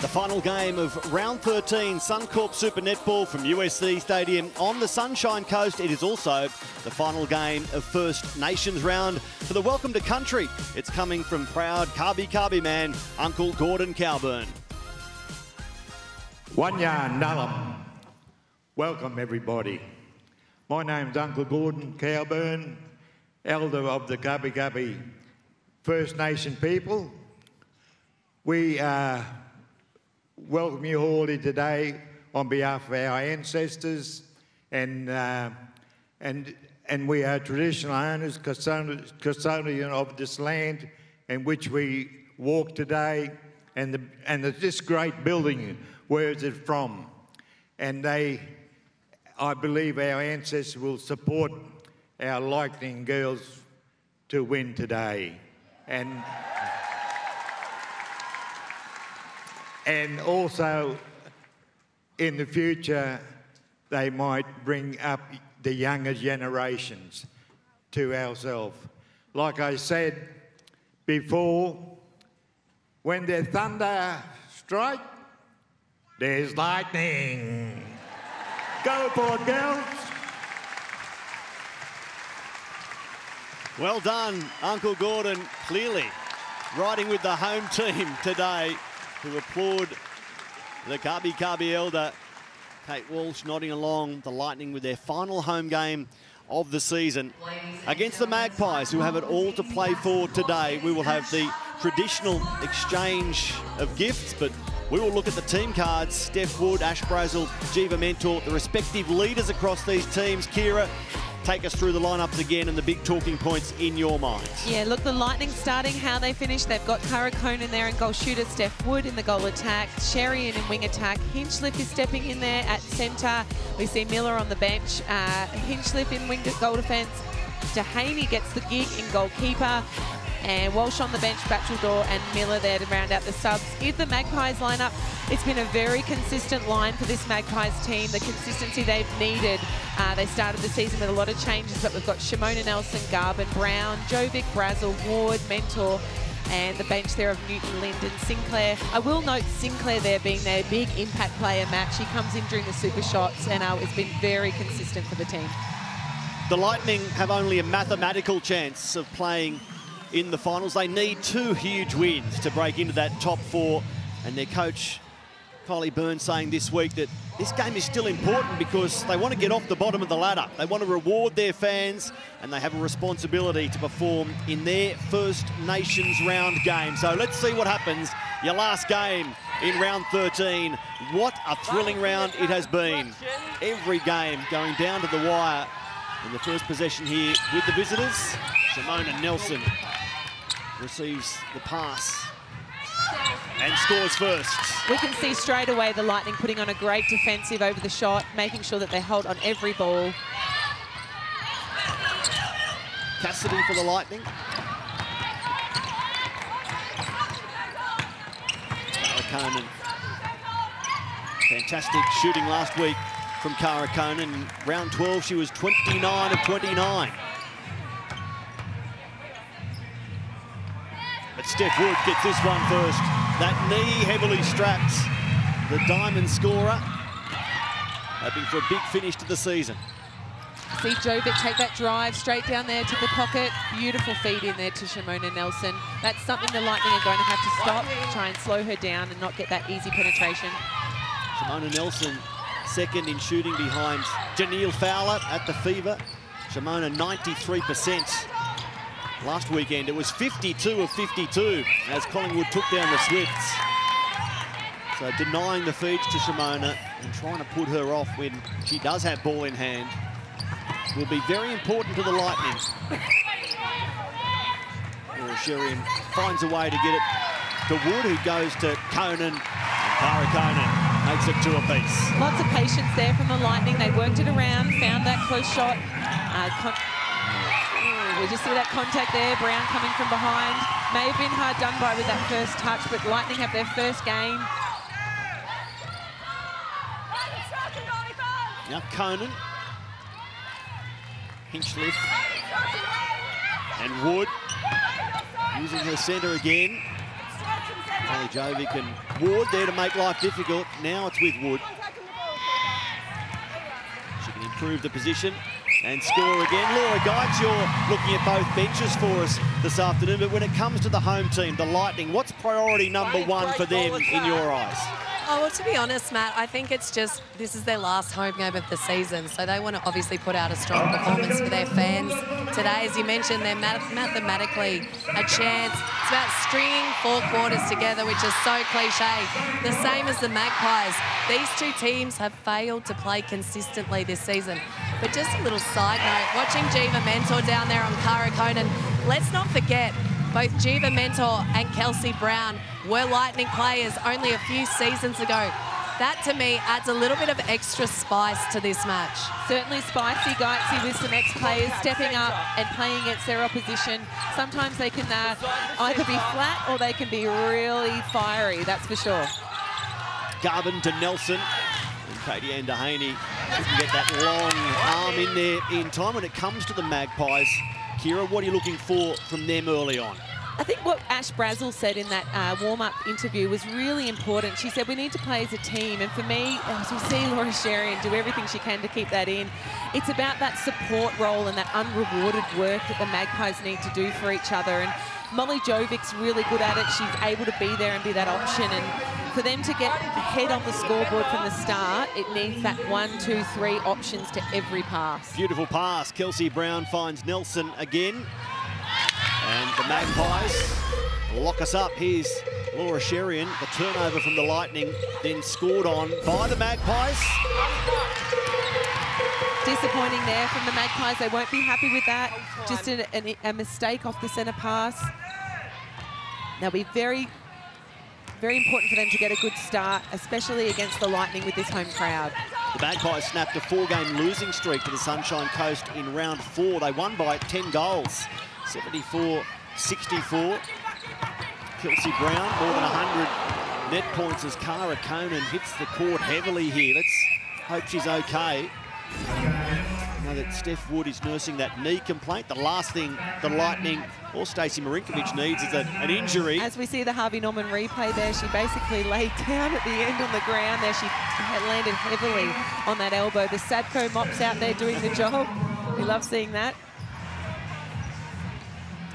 The final game of round 13, Suncorp Super Netball from USC Stadium on the Sunshine Coast. It is also the final game of First Nations round for the Welcome to Country. It's coming from proud Kabi man, Uncle Gordon Cowburn. Wanya Nullam. Welcome everybody. My name's Uncle Gordon Cowburn, elder of the Kabi First Nation people. We welcome you all here today on behalf of our ancestors, and we are traditional owners, custodian of this land in which we walk today, and this great building. Where is it from? And I believe our ancestors will support our Lightning girls to win today, and also in the future they might bring up the younger generations to ourselves. Like I said before, when the thunder strikes, there's lightning. Go for it, girls. Well done, Uncle Gordon, clearly riding with the home team today, who applaud the Kabi elder, Kate Walsh, nodding along the Lightning with their final home game of the season against the Magpies, who have it all to play for today. We will have the traditional exchange of gifts, but we will look at the team cards. Steph Wood, Ash Brazel, Jiva Mentor, the respective leaders across these teams. Kira, take us through the lineups again and the big talking points in your minds. Yeah, look, the Lightning starting how they finish. They've got Cara Conan there in goal shooter, Steph Wood in the goal attack, Sherry in wing attack, Hinchliffe is stepping in there at centre. We see Miller on the bench, Hinchliffe in wing goal defence, Dehaney gets the gig in goalkeeper, and Walsh on the bench, Batcheldor and Miller there to round out the subs. If the Magpies lineup, it's been a very consistent line for this Magpies team, the consistency they've needed. They started the season with a lot of changes, but we've got Shimona Nelson, Garvin, Brown, Jovic, Brazel, Ward, Mentor, and the bench there of Newton, Linden, Sinclair. I will note Sinclair there being their big impact player match. He comes in during the super shots, and it's been very consistent for the team. The Lightning have only a mathematical chance of playing in the finals. They need 2 huge wins to break into that top 4, and their coach Kylie Byrne saying this week that this game is still important because they want to get off the bottom of the ladder. They want to reward their fans, and they have a responsibility to perform in their First Nations round game. So let's see what happens. Your last game in round 13. What a thrilling round it has been. Every game going down to the wire. In the first possession here with the visitors, Shimona Nelson receives the pass and scores first. We can see straight away the Lightning putting on a great defensive over the shot, making sure that they hold on every ball. Cassidy for the Lightning. Cara Conan. Fantastic shooting last week from Cara Conan. In round 12, she was 29 of 29. But Steph Wood gets this one first. That knee heavily strapped. The diamond scorer, hoping for a big finish to the season. See Jovic take that drive straight down there to the pocket. Beautiful feed in there to Shimona Nelson. That's something the Lightning are going to have to stop, try and slow her down and not get that easy penetration. Shimona Nelson, second in shooting behind Janelle Fowler at the Fever. Shimona 93%. Last weekend, it was 52 of 52 as Collingwood took down the Swifts. So denying the feeds to Shimona and trying to put her off when she does have ball in hand will be very important to the Lightning. Sherian finds a way to get it to Wood, who goes to Conan, and Cara Conan makes it 2 apiece. Lots of patience there from the Lightning. They worked it around, found that close shot. We just see that contact there, Brown coming from behind. May have been hard done by with that first touch, but Lightning have their first game. Now Conan, Hinchliffe, and Wood using her centre again. Jovic and Ward there to make life difficult. Now it's with Wood. She can improve the position and score again. Laura Geitz, you're looking at both benches for us this afternoon, but when it comes to the home team, the Lightning, what's priority number one for them in your eyes? Oh, well, to be honest, Matt, I think it's just this is their last home game of the season, so they want to obviously put out a strong performance for their fans. Today, as you mentioned, they're mathematically a chance. It's about stringing 4 quarters together, which is so cliche. The same as the Magpies. These two teams have failed to play consistently this season. But just a little side note, watching Jiva Mentor down there on Cara Conan, let's not forget, both Jiva Mentor and Kelsey Brown were Lightning players only a few seasons ago. That, to me, adds a little bit of extra spice to this match. Certainly spicy, Geitzy, with some ex-players stepping up and playing against their opposition. Sometimes they can either be flat or they can be really fiery, that's for sure. Garvin to Nelson. And Katie Andahaney can get that long arm in there in time. When it comes to the Magpies, Kira, what are you looking for from them early on? I think what Ash Brazel said in that warm-up interview was really important. She said we need to play as a team, and for me, as we see Laura Sherian do everything she can to keep that in, it's about that support role and that unrewarded work that the Magpies need to do for each other. And Molly Jovic's really good at it. She's able to be there and be that option. And for them to get ahead on the scoreboard from the start, it needs that 1, 2, 3 options to every pass. Beautiful pass. Kelsey Brown finds Nelson again. And the Magpies lock us up. Here's Laura Sherian. The turnover from the Lightning, then scored on by the Magpies. Disappointing there from the Magpies. They won't be happy with that. Just a mistake off the centre pass. They'll be very, very important for them to get a good start, especially against the Lightning with this home crowd. The Magpies snapped a 4-game losing streak to the Sunshine Coast in round 4. They won by 10 goals, 74-64. Kelsey Brown, more than 100 net points as Cara Conan hits the court heavily here. Let's hope she's okay. I know that Steph Wood is nursing that knee complaint. The last thing the Lightning or Stacey Marinkovic needs is an injury. As we see the Harvey Norman replay there, she basically laid down at the end on the ground there. She had landed heavily on that elbow. The Sadco mops out there doing the job. We love seeing that.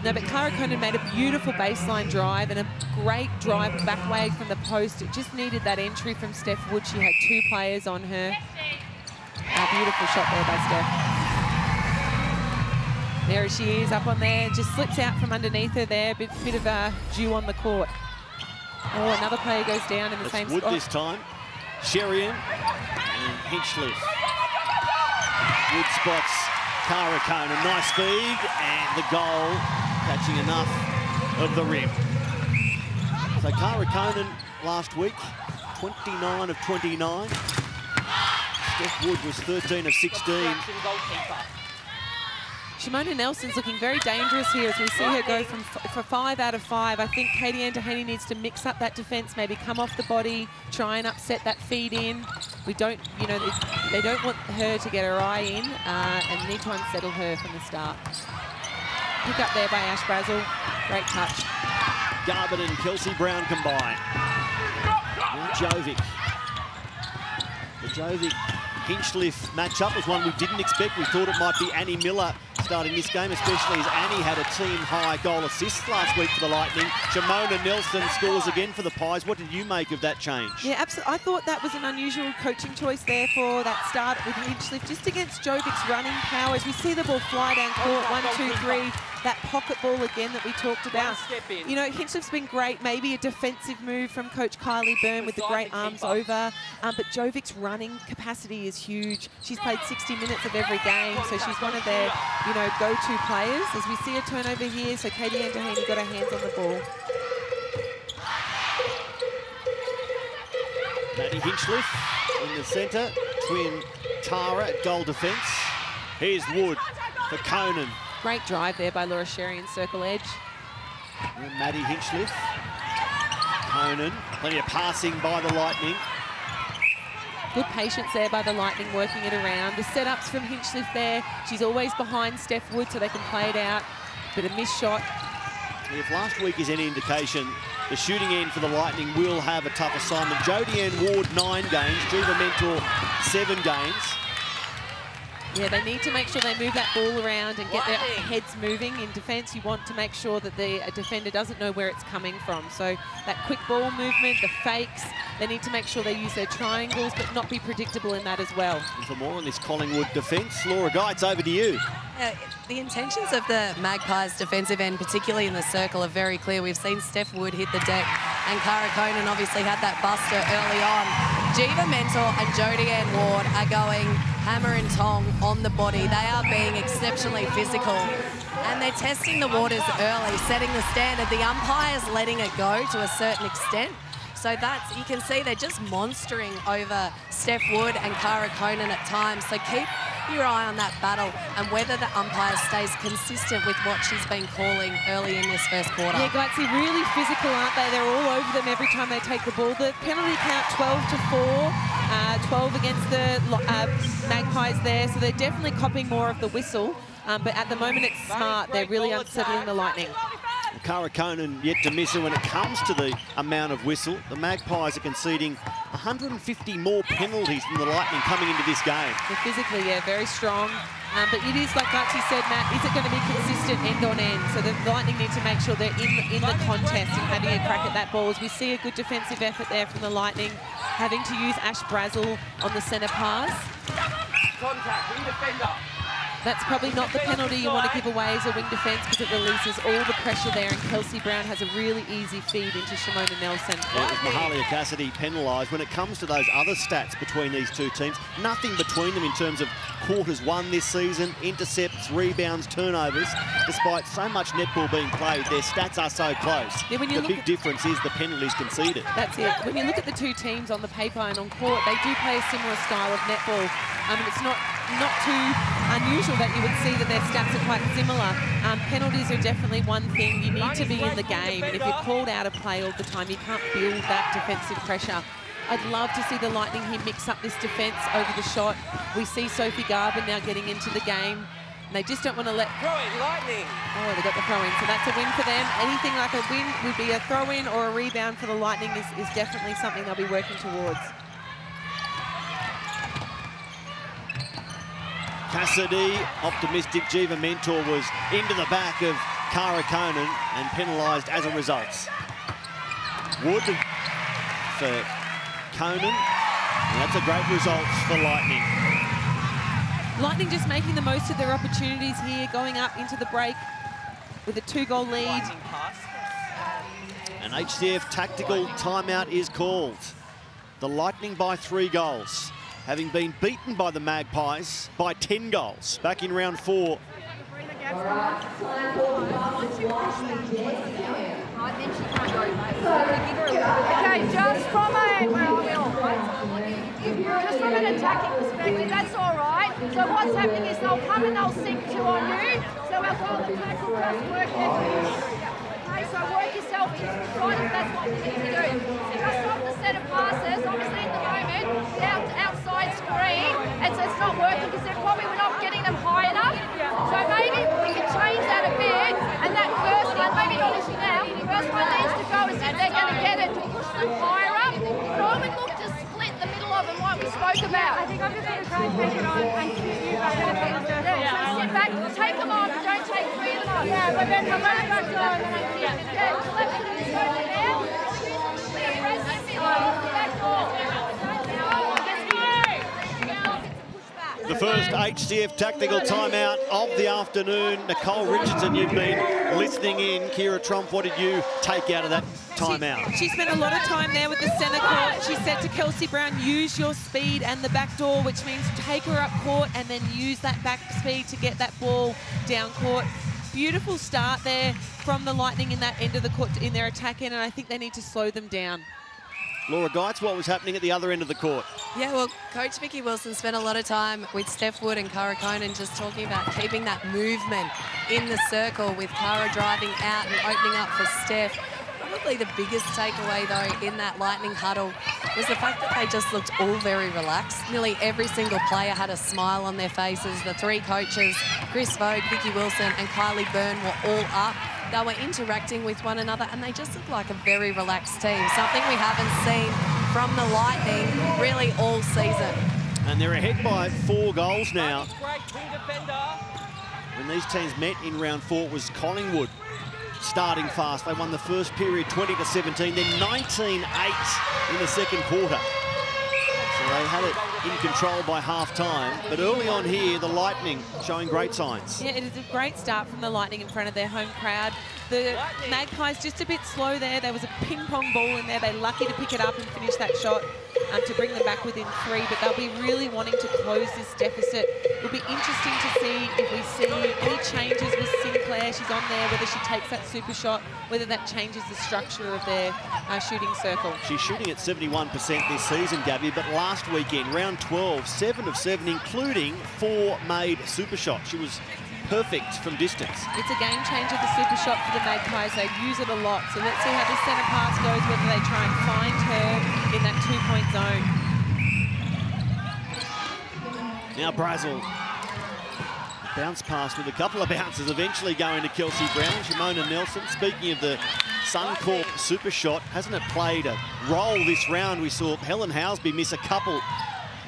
No, but Cara Conan made a beautiful baseline drive and a great drive back way from the post. It just needed that entry from Steph Wood. She had 2 players on her. A beautiful shot there by Steph. There she is, up on there. Just slips out from underneath her there. Bit of dew on the court. Oh, another player goes down in the same Wood spot. this time. Sherian and Hinchliffe. Wood spots Cara Conan. Nice feed and the goal, catching enough of the rim. So Cara Conan last week, 29 of 29. Steph Wood was 13 of 16. Shimona Nelson's looking very dangerous here as we see her go for 5 out of 5. I think Katie Andahaney needs to mix up that defence, maybe come off the body, try and upset that feed in. We don't, you know, they don't want her to get her eye in and need to unsettle her from the start. Pick up there by Ash Brazel. Great touch. Garbutt and Kelsey Brown combine. Now Jovic. The Jovic-Hinchliffe matchup was one we didn't expect. We thought it might be Annie Miller starting this game, especially as Annie had a team-high goal assist last week for the Lightning. Shimona Nelson scores again for the Pies. What did you make of that change? Yeah, absolutely. I thought that was an unusual coaching choice there for that start with Hinchliffe, just against Jovic's running powers. We see the ball fly down court, 1, 2, 3. That pocket ball again that we talked about. You know, Hinchliffe's been great. Maybe a defensive move from Coach Kylie Byrne with the great arms over. But Jovic's running capacity is huge. She's played 60 minutes of every game, so she's one of their, you know, go-to players. As we see a turnover here, so Katie Andahaney got her hands on the ball. Maddie Hinchliffe in the centre, twin Tara at goal defence. Here's Wood for Conan. Great drive there by Laura Sherian, circle edge. And Maddie Hinchliffe. Conan, plenty of passing by the Lightning. Good patience there by the Lightning, working it around. The setups from Hinchliffe there. She's always behind Steph Wood so they can play it out. But a missed shot. If last week is any indication, the shooting end for the Lightning will have a tough assignment. Jodie Ward, 9 games. Jiva Mentor, 7 games. Yeah, they need to make sure they move that ball around and get their heads moving. In defence, you want to make sure that the defender doesn't know where it's coming from. So that quick ball movement, the fakes, they need to make sure they use their triangles, but not be predictable in that as well. And for more on this Collingwood defence, Laura Geitz, over to you. The intentions of the Magpies defensive end, particularly in the circle, are very clear. We've seen Steph Wood hit the deck, and Cara Conan obviously had that buster early on. Jiva Mentor and Jodie Ward are going hammer and tong on the body. They are being exceptionally physical, and they're testing the waters early, setting the standard. The umpire's letting it go to a certain extent. So that's, you can see they're just monstering over Steph Wood and Cara Conan at times. So keep your eye on that battle and whether the umpire stays consistent with what she's been calling early in this first quarter. Yeah, Gutsy, really physical, aren't they? They're all over them every time they take the ball. The penalty count 12-4, 12 against the Magpies there. So they're definitely copying more of the whistle. But at the moment, it's smart. They're really unsettling the Lightning. Cara Conan yet to miss her when it comes to the amount of whistle. The Magpies are conceding 150 more penalties than the Lightning coming into this game. They're physically, yeah, very strong. But it is, like Gutsy said, Matt, is it going to be consistent end on end? So the Lightning need to make sure they're in the contest and having a crack at that ball. As we see a good defensive effort there from the Lightning, having to use Ash Brazel on the centre pass. Contact, wing defender. That's probably not the penalty you want to give away as a wing defence, because it releases all the pressure there, and Kelsey Brown has a really easy feed into Shimona Nelson. Yeah, it was Mahalia Cassidy penalised. When it comes to those other stats between these two teams, nothing between them in terms of quarters won this season, intercepts, rebounds, turnovers. Despite so much netball being played, their stats are so close. Yeah, when you the big difference is the penalties conceded. That's it. When you look at the two teams on the paper and on court, they do play a similar style of netball. And it's not too unusual that you would see that their stats are quite similar. Penalties are definitely one thing. You need to be in the game, and if you're called out of play all the time, you can't build that defensive pressure. I'd love to see the Lightning here mix up this defence over the shot. We see Sophie Garber now getting into the game. And they just don't want to let... Throw-in, Lightning! Oh, they got the throw-in, so that's a win for them. Anything like a win would be a throw-in or a rebound for the Lightning is definitely something they'll be working towards. Cassidy, optimistic Jiva Mentor was into the back of Cara Conan and penalised as a result. Wood for Conan, and that's a great result for Lightning. Lightning just making the most of their opportunities here, going up into the break with a 2-goal lead. An HCF tactical timeout is called. The Lightning by 3 goals. Having been beaten by the Magpies by 10 goals back in round 4. Okay, just from an attacking perspective, that's all right. So what's happening is they'll come and they'll sink 2 on you. So our goal attack will just work there. Okay, so work yourself into the front if that's what you need to do. Just off the set of passes, obviously at the moment, the outside screen, it's not working because we're not getting them high enough. So maybe we can change that a bit, and that first one, maybe not as now, the first one needs to go as if they're going to get it, to push them higher up. But I would look to split the middle of them like we spoke about. I think I'm just going to try and take it on and shoot you guys. So sit back, take them on, but don't take 3 of them on. Yeah, but then come back on and then I can Yeah, collect them and go there. The first HCF tactical timeout of the afternoon. Nicole Richardson, you've been listening in. Kira Trump, what did you take out of that timeout? She spent a lot of time there with the centre court. She said to Kelsey Brown, use your speed and the back door, which means take her up court and then use that back speed to get that ball down court. Beautiful start there from the Lightning in that end of the court, in their attack end, and I think they need to slow them down. Laura Geitz, what was happening at the other end of the court? Yeah, well, Coach Vicky Wilson spent a lot of time with Steph Wood and Cara Conan just talking about keeping that movement in the circle, with Cara driving out and opening up for Steph. Probably the biggest takeaway, though, in that Lightning huddle was the fact that they just looked all very relaxed. Nearly every single player had a smile on their faces. The 3 coaches, Chris Vogue, Vicky Wilson and Kylie Byrne, were all up. They were interacting with one another, and they just look like a very relaxed team, something we haven't seen from the Lightning really all season. And they're ahead by 4 goals now. When these teams met in round 4, it was Collingwood starting fast. They won the first period 20-17, then 19-8 in the second quarter. So they had it in control by half-time. But early on here, the Lightning showing great signs. Yeah, it is a great start from the Lightning in front of their home crowd. The Magpies just a bit slow there. There was a ping-pong ball in there. They're lucky to pick it up and finish that shot to bring them back within 3. But they'll be really wanting to close this deficit. It'll be interesting to see if we see any changes with Sinclair. She's on there, whether she takes that super shot, whether that changes the structure of their shooting circle. She's shooting at 71% this season, Gabby, but last weekend, round 12, 7 of 7, including 4 made super shots. She was perfect from distance. It's a game changer, the super shot for the Magpies. They use it a lot. So let's see how this centre pass goes, whether they try and find her in that 2-point zone. Now Brazel. Bounce pass with a couple of bounces, eventually going to Kelsey Brown. Shimona Nelson, speaking of the Suncorp super shot, hasn't it played a role this round? We saw Helen Housby miss a couple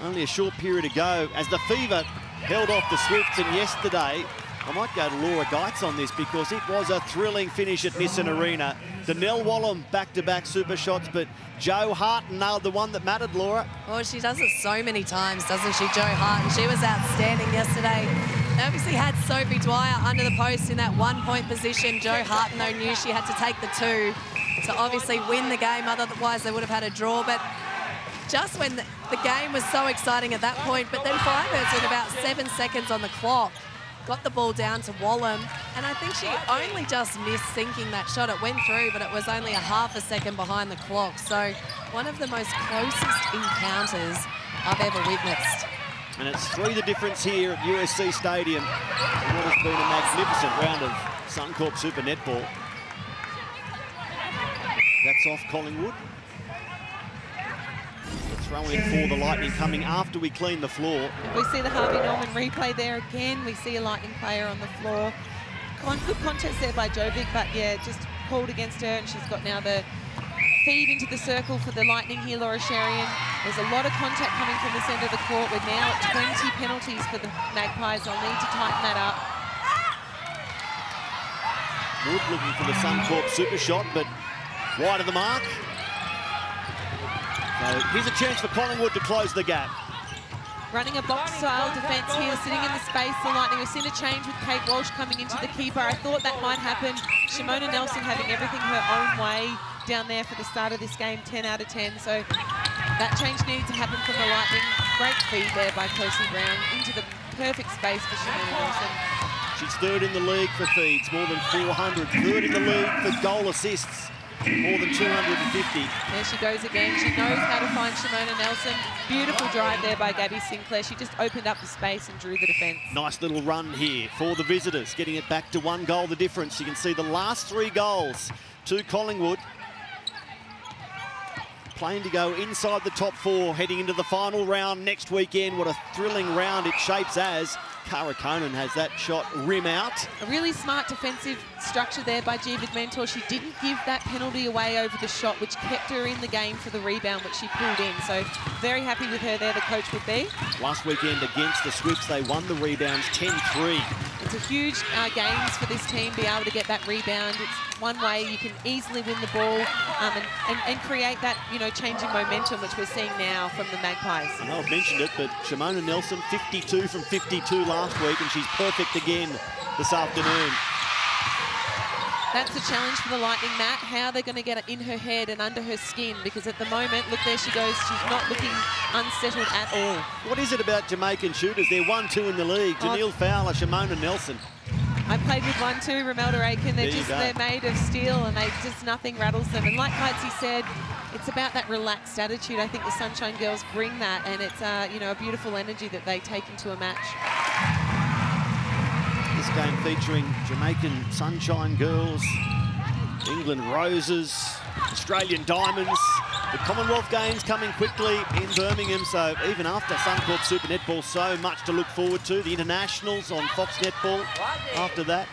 only a short period ago as the Fever held off the Swifts. And yesterday, I might go to Laura Geitz on this because it was a thrilling finish at Nissan Arena. Danelle Wallam back-to-back super shots, but Jo Harton nailed the one that mattered, Laura. Well, she does it so many times, doesn't she, Jo Harton? She was outstanding yesterday. They obviously had Sophie Dwyer under the post in that 1-point position. Jo Harton, though, knew she had to take the 2 to obviously win the game. Otherwise, they would have had a draw. But just when the game was so exciting at that point, but then Firebirds with about 7 seconds on the clock got the ball down to Wallam, and I think she only just missed sinking that shot. It went through, but it was only a half a second behind the clock. So one of the most closest encounters I've ever witnessed. And it's 3 the difference here at USC Stadium in what has been a magnificent round of Suncorp Super Netball. That's off Collingwood. Throw in for the Lightning coming after we clean the floor. We see the Harvey Norman replay there again. We see a Lightning player on the floor. Good contest there by Jovic, but yeah, just pulled against her, and she's got now the feed into the circle for the Lightning here, Laura Sherian. There's a lot of contact coming from this end of the court. We're now at 20 penalties for the Magpies. They'll need to tighten that up. Wood looking for the Suncorp super shot, but wide of the mark. So here's a chance for Collingwood to close the gap. Running a box-style defence here, sitting in the space. The Lightning, we've seen a change with Kate Walsh coming into the keeper. I thought that might happen. Shimona Nelson having everything her own way down there for the start of this game, 10 out of 10. So that change needed to happen from the Lightning. Great feed there by Kelsey Brown into the perfect space for Shimona Nelson. She's 3rd in the league for feeds, more than 400. 3rd in the league for goal assists, more than 250. There she goes again. She knows how to find Shimona Nelson. Beautiful drive there by Gabby Sinclair. She just opened up the space and drew the defence. Nice little run here for the visitors, getting it back to 1 goal the difference. You can see the last 3 goals to Collingwood. Playing to go inside the top 4, heading into the final round next weekend. What a thrilling round it shapes as. Cara Conan has that shot rim out. A really smart defensive structure there by Jeevad Mentor. She didn't give that penalty away over the shot, which kept her in the game for the rebound, which she pulled in. So very happy with her there, the coach would be. Last weekend against the Swifts, they won the rebounds 10-3. It's a huge gains for this team, be able to get that rebound. It's one way you can easily win the ball and create that, you know, changing momentum, which we're seeing now from the Magpies. I know I've mentioned it, but Shimona Nelson, 52 from 52 last week, and she's perfect again this afternoon. That's the challenge for the Lightning, Matt. How they're going to get it in her head and under her skin, because at the moment, look, there she goes. She's not looking unsettled at all. What is it about Jamaican shooters? They're 1-2 in the league. Janelle Fowler, Shimona Nelson. I played with 1 too, Romelda Aiken. They're made of steel, and nothing rattles them. And like Heitzy said, it's about that relaxed attitude. I think the Sunshine Girls bring that, and it's you know, a beautiful energy that they take into a match. This game featuring Jamaican Sunshine Girls, England Roses, Australian Diamonds. The Commonwealth Games coming quickly in Birmingham, so even after Suncorp Super Netball, so much to look forward to. The internationals on Fox Netball after that.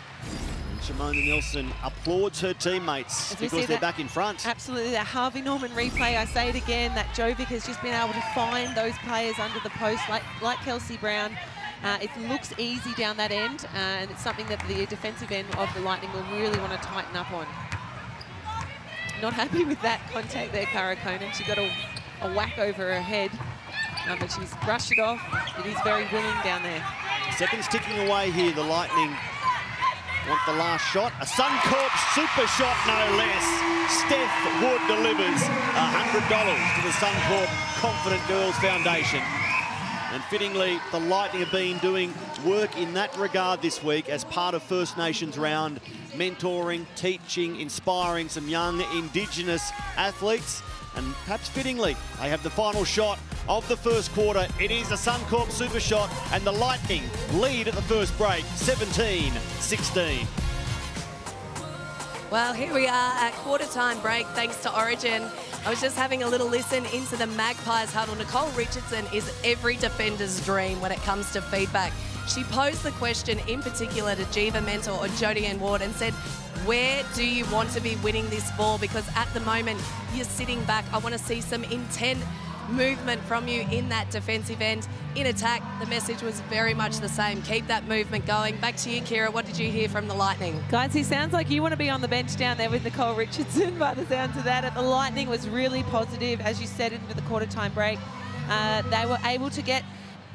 Shimona Nelson applauds her teammates because they're back in front. Absolutely, that Harvey Norman replay, I say it again, that Jovic has just been able to find those players under the post, like Kelsey Brown. It looks easy down that end, and it's something that the defensive end of the Lightning will really want to tighten up on. Not happy with that contact there, Cara Conan. She got a whack over her head, but she's brushed it off. It is very willing down there. Seconds ticking away here. The Lightning want the last shot. A Suncorp super shot, no less. Steph Wood delivers $100 to the Suncorp Confident Girls Foundation. And fittingly, the Lightning have been doing work in that regard this week as part of First Nations round, mentoring, teaching, inspiring some young Indigenous athletes. And perhaps fittingly, they have the final shot of the first quarter. It is a Suncorp super shot, and the Lightning lead at the first break, 17-16. Well, here we are at quarter-time break, thanks to Origin. I was just having a little listen into the Magpies huddle. Nicole Richardson is every defender's dream when it comes to feedback. She posed the question in particular to Jiva Mentor or Jodie Ward and said, where do you want to be winning this ball? Because at the moment, you're sitting back. I want to see some intent movement from you in that defensive end. In attack, the message was very much the same. Keep that movement going. Back to you, Kira. What did you hear from the Lightning? Guys, he sounds like you want to be on the bench down there with Nicole Richardson by the sounds of that. The Lightning was really positive, as you said, into the quarter-time break. They were able to get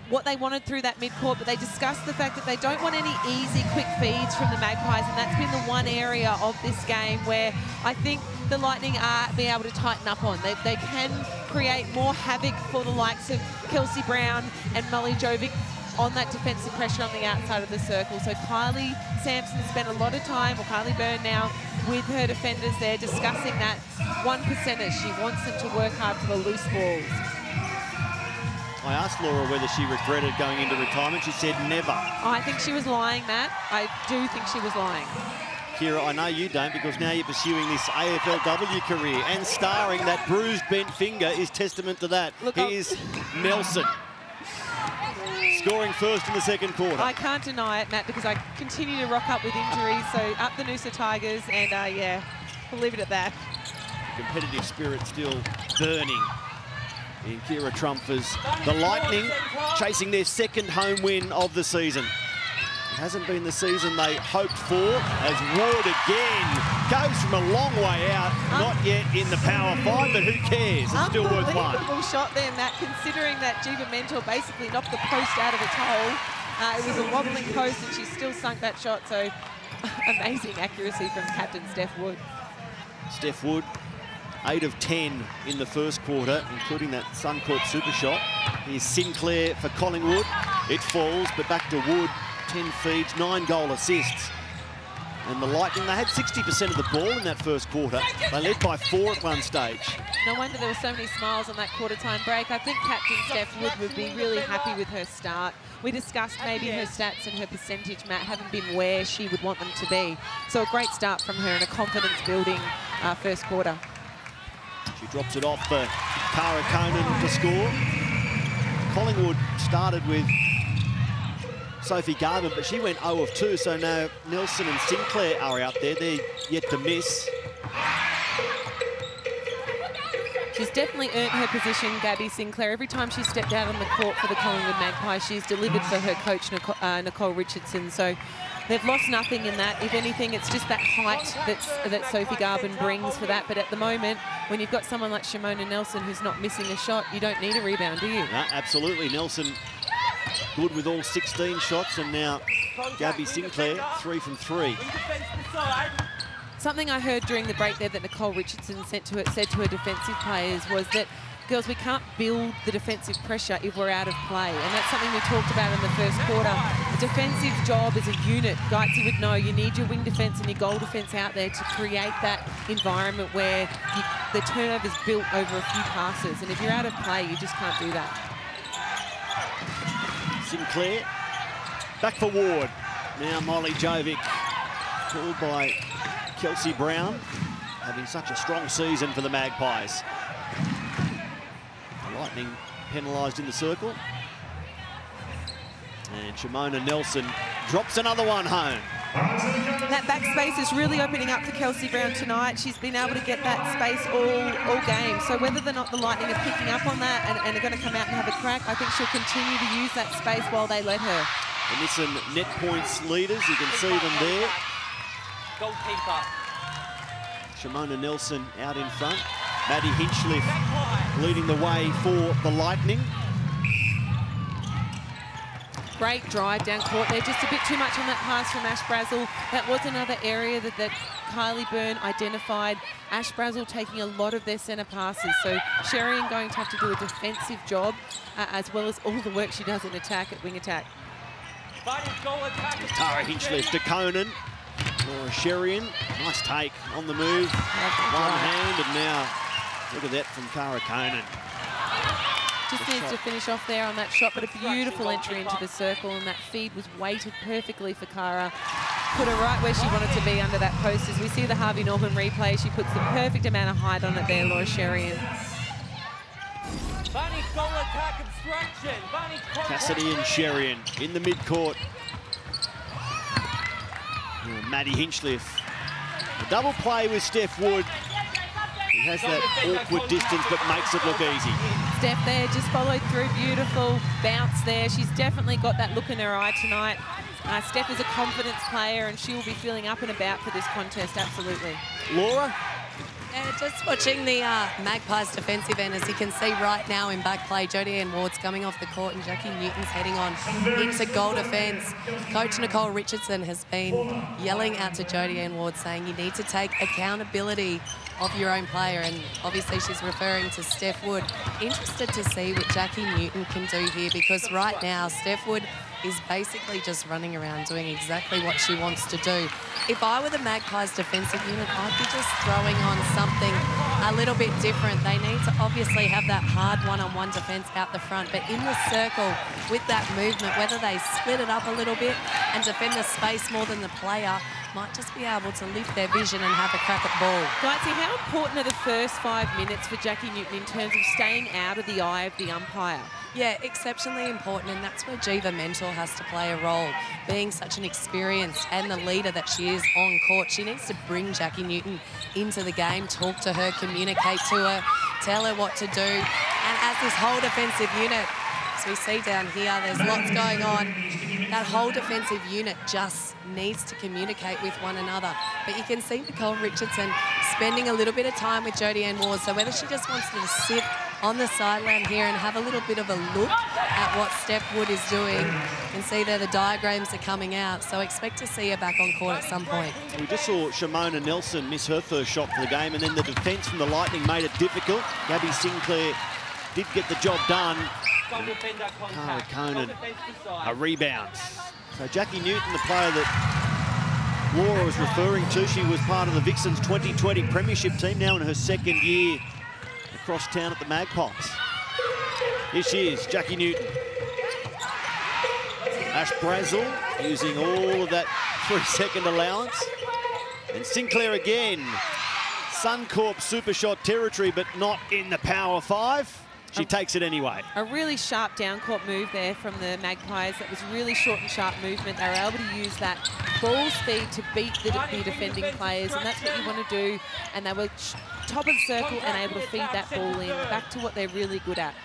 what they wanted through that mid-court, but they discussed the fact that they don't want any easy, quick feeds from the Magpies, and that's been the one area of this game where I think the Lightning are being able to tighten up on. They can create more havoc for the likes of Kelsey Brown and Molly Jovic on that defensive pressure on the outside of the circle. So Kylie Sampson spent a lot of time, or Kylie Byrne now, with her defenders there discussing that 1%er. She wants them to work hard for the loose balls. I asked Laura whether she regretted going into retirement. She said never. I think she was lying, Matt. I do think she was lying. Kira, I know you don't, because now you're pursuing this AFLW career, and starring that bruised bent finger is testament to that. Look, here's Nelson scoring first in the second quarter. I can't deny it, Matt, because I continue to rock up with injuries. So up the Noosa Tigers, and yeah, we'll leave it at that. Competitive spirit still burning in Kira Trumfers. The Lightning chasing their second home win of the season. It hasn't been the season they hoped for, as Ward again goes from a long way out, not yet in the Power 5, but who cares? It's still worth one. Unbelievable shot there, Matt, considering that Jiva Mentor basically knocked the post out of its hole. It was a wobbling post, and she still sunk that shot, so amazing accuracy from captain Steph Wood. Steph Wood, 8 of 10 in the first quarter, including that Suncorp super shot. Here's Sinclair for Collingwood. It falls, but back to Wood. 10 feeds, 9 goal assists. And the Lightning, they had 60% of the ball in that first quarter. They led by 4 at one stage. No wonder there were so many smiles on that quarter-time break. I think Captain Steph Wood would be really happy with her start. We discussed maybe her stats and her percentage, Matt, haven't been where she would want them to be. So a great start from her and a confidence-building first quarter. She drops it off for Cara Conan to score. Collingwood started with Sophie Garvin, but she went 0 of 2, so now Nelson and Sinclair are out there. They're yet to miss. She's definitely earned her position, Gabby Sinclair. Every time she's stepped out on the court for the Collingwood Magpies, she's delivered for her coach, Nicole Richardson. So they've lost nothing in that. If anything, it's just that height that Sophie Garvin brings for that. But at the moment, when you've got someone like Shimona Nelson who's not missing a shot, you don't need a rebound, do you? No, absolutely. Nelson good with all 16 shots, and now Gabby Sinclair 3 from 3. Something I heard during the break there that Nicole Richardson said to her defensive players was that, girls, we can't build the defensive pressure if we're out of play. And that's something we talked about in the first quarter. The defensive job as a unit, Geitzy would know, you need your wing defence and your goal defence out there to create that environment where the turnover's built over a few passes. And if you're out of play, you just can't do that. Sinclair, back for Ward. Now Molly Jovic, called by Kelsey Brown, having such a strong season for the Magpies. The Lightning penalised in the circle. And Shimona Nelson drops another one home. That back space is really opening up for Kelsey Brown tonight. She's been able to get that space all game. So whether or not the Lightning are picking up on that and are going to come out and have a crack, I think she'll continue to use that space while they let her. And this some net points leaders. You can see them there. Goalkeeper. Shimona Nelson out in front. Maddie Hinchliffe leading the way for the Lightning. Great drive down court there. Just a bit too much on that pass from Ash Brazel. That was another area that Kylie Byrne identified. Ash Brazel taking a lot of their centre passes. So Sherian going to have to do a defensive job as well as all the work she does in attack at wing attack. Tara Hinchliffe to Conan. Laura Sherian, nice take on the move. One hand, and now look at that from Cara Conan. Just needs to finish off there on that shot, but a beautiful entry into the circle, and that feed was weighted perfectly for Cara. Put her right where she wanted to be under that post. As we see the Harvey Norman replay, she puts the perfect amount of height on it there, Laura Sherian. Cassidy and Sherian in the midcourt. Maddie Hinchliffe. A double play with Steph Wood. He has that awkward distance but makes it look easy. Steph there just followed through, beautiful bounce there. She's definitely got that look in her eye tonight. Steph is a confidence player and she will be feeling up and about for this contest, absolutely. Laura? Just watching the Magpies defensive end, as you can see right now in back play, Jodie Ann Ward's coming off the court and Jackie Newton's heading on into goal defence. Coach Nicole Richardson has been yelling out to Jodie Ann Ward saying you need to take accountability of your own player, and obviously she's referring to Steph Wood. Interested to see what Jackie Newton can do here, because right now Steph Wood is basically just running around doing exactly what she wants to do. If I were the Magpies defensive unit, I'd be just throwing on something a little bit different. They need to obviously have that hard one-on-one defence out the front, but in the circle with that movement, whether they split it up a little bit and defend the space more than the player, might just be able to lift their vision and have a crack at ball. Guysy, how important are the first 5 minutes for Jackie Newton in terms of staying out of the eye of the umpire? Yeah, exceptionally important, and that's where Jiva Mentor has to play a role. Being such an experienced and the leader that she is on court, she needs to bring Jackie Newton into the game, talk to her, communicate to her, tell her what to do. And as this whole defensive unit, as we see down here, there's lots going on. That whole defensive unit just needs to communicate with one another. But you can see Nicole Richardson spending a little bit of time with Jodie Ann Ward, so whether she just wants to sit on the sideline here and have a little bit of a look at what Steph Wood is doing. You can see there the diagrams are coming out, so expect to see her back on court at some point. We just saw Shimona Nelson miss her first shot for the game, and then the defence from the Lightning made it difficult. Gabby Sinclair did get the job done. Cara Conan, a rebound. So Jackie Newton, the player that Laura was referring to, she was part of the Vixens 2020 Premiership team, now in her second year across town at the Magpies. Here she is, Jackie Newton. Ash Brazel using all of that 3-second allowance. And Sinclair again. Suncorp super shot territory, but not in the Power 5. She takes it anyway. A really sharp down-court move there from the Magpies. That was really short and sharp movement. They were able to use that ball speed to beat the defending players, and that's what you want to do. And they were top of circle and able to feed that ball in, back to what they're really good at.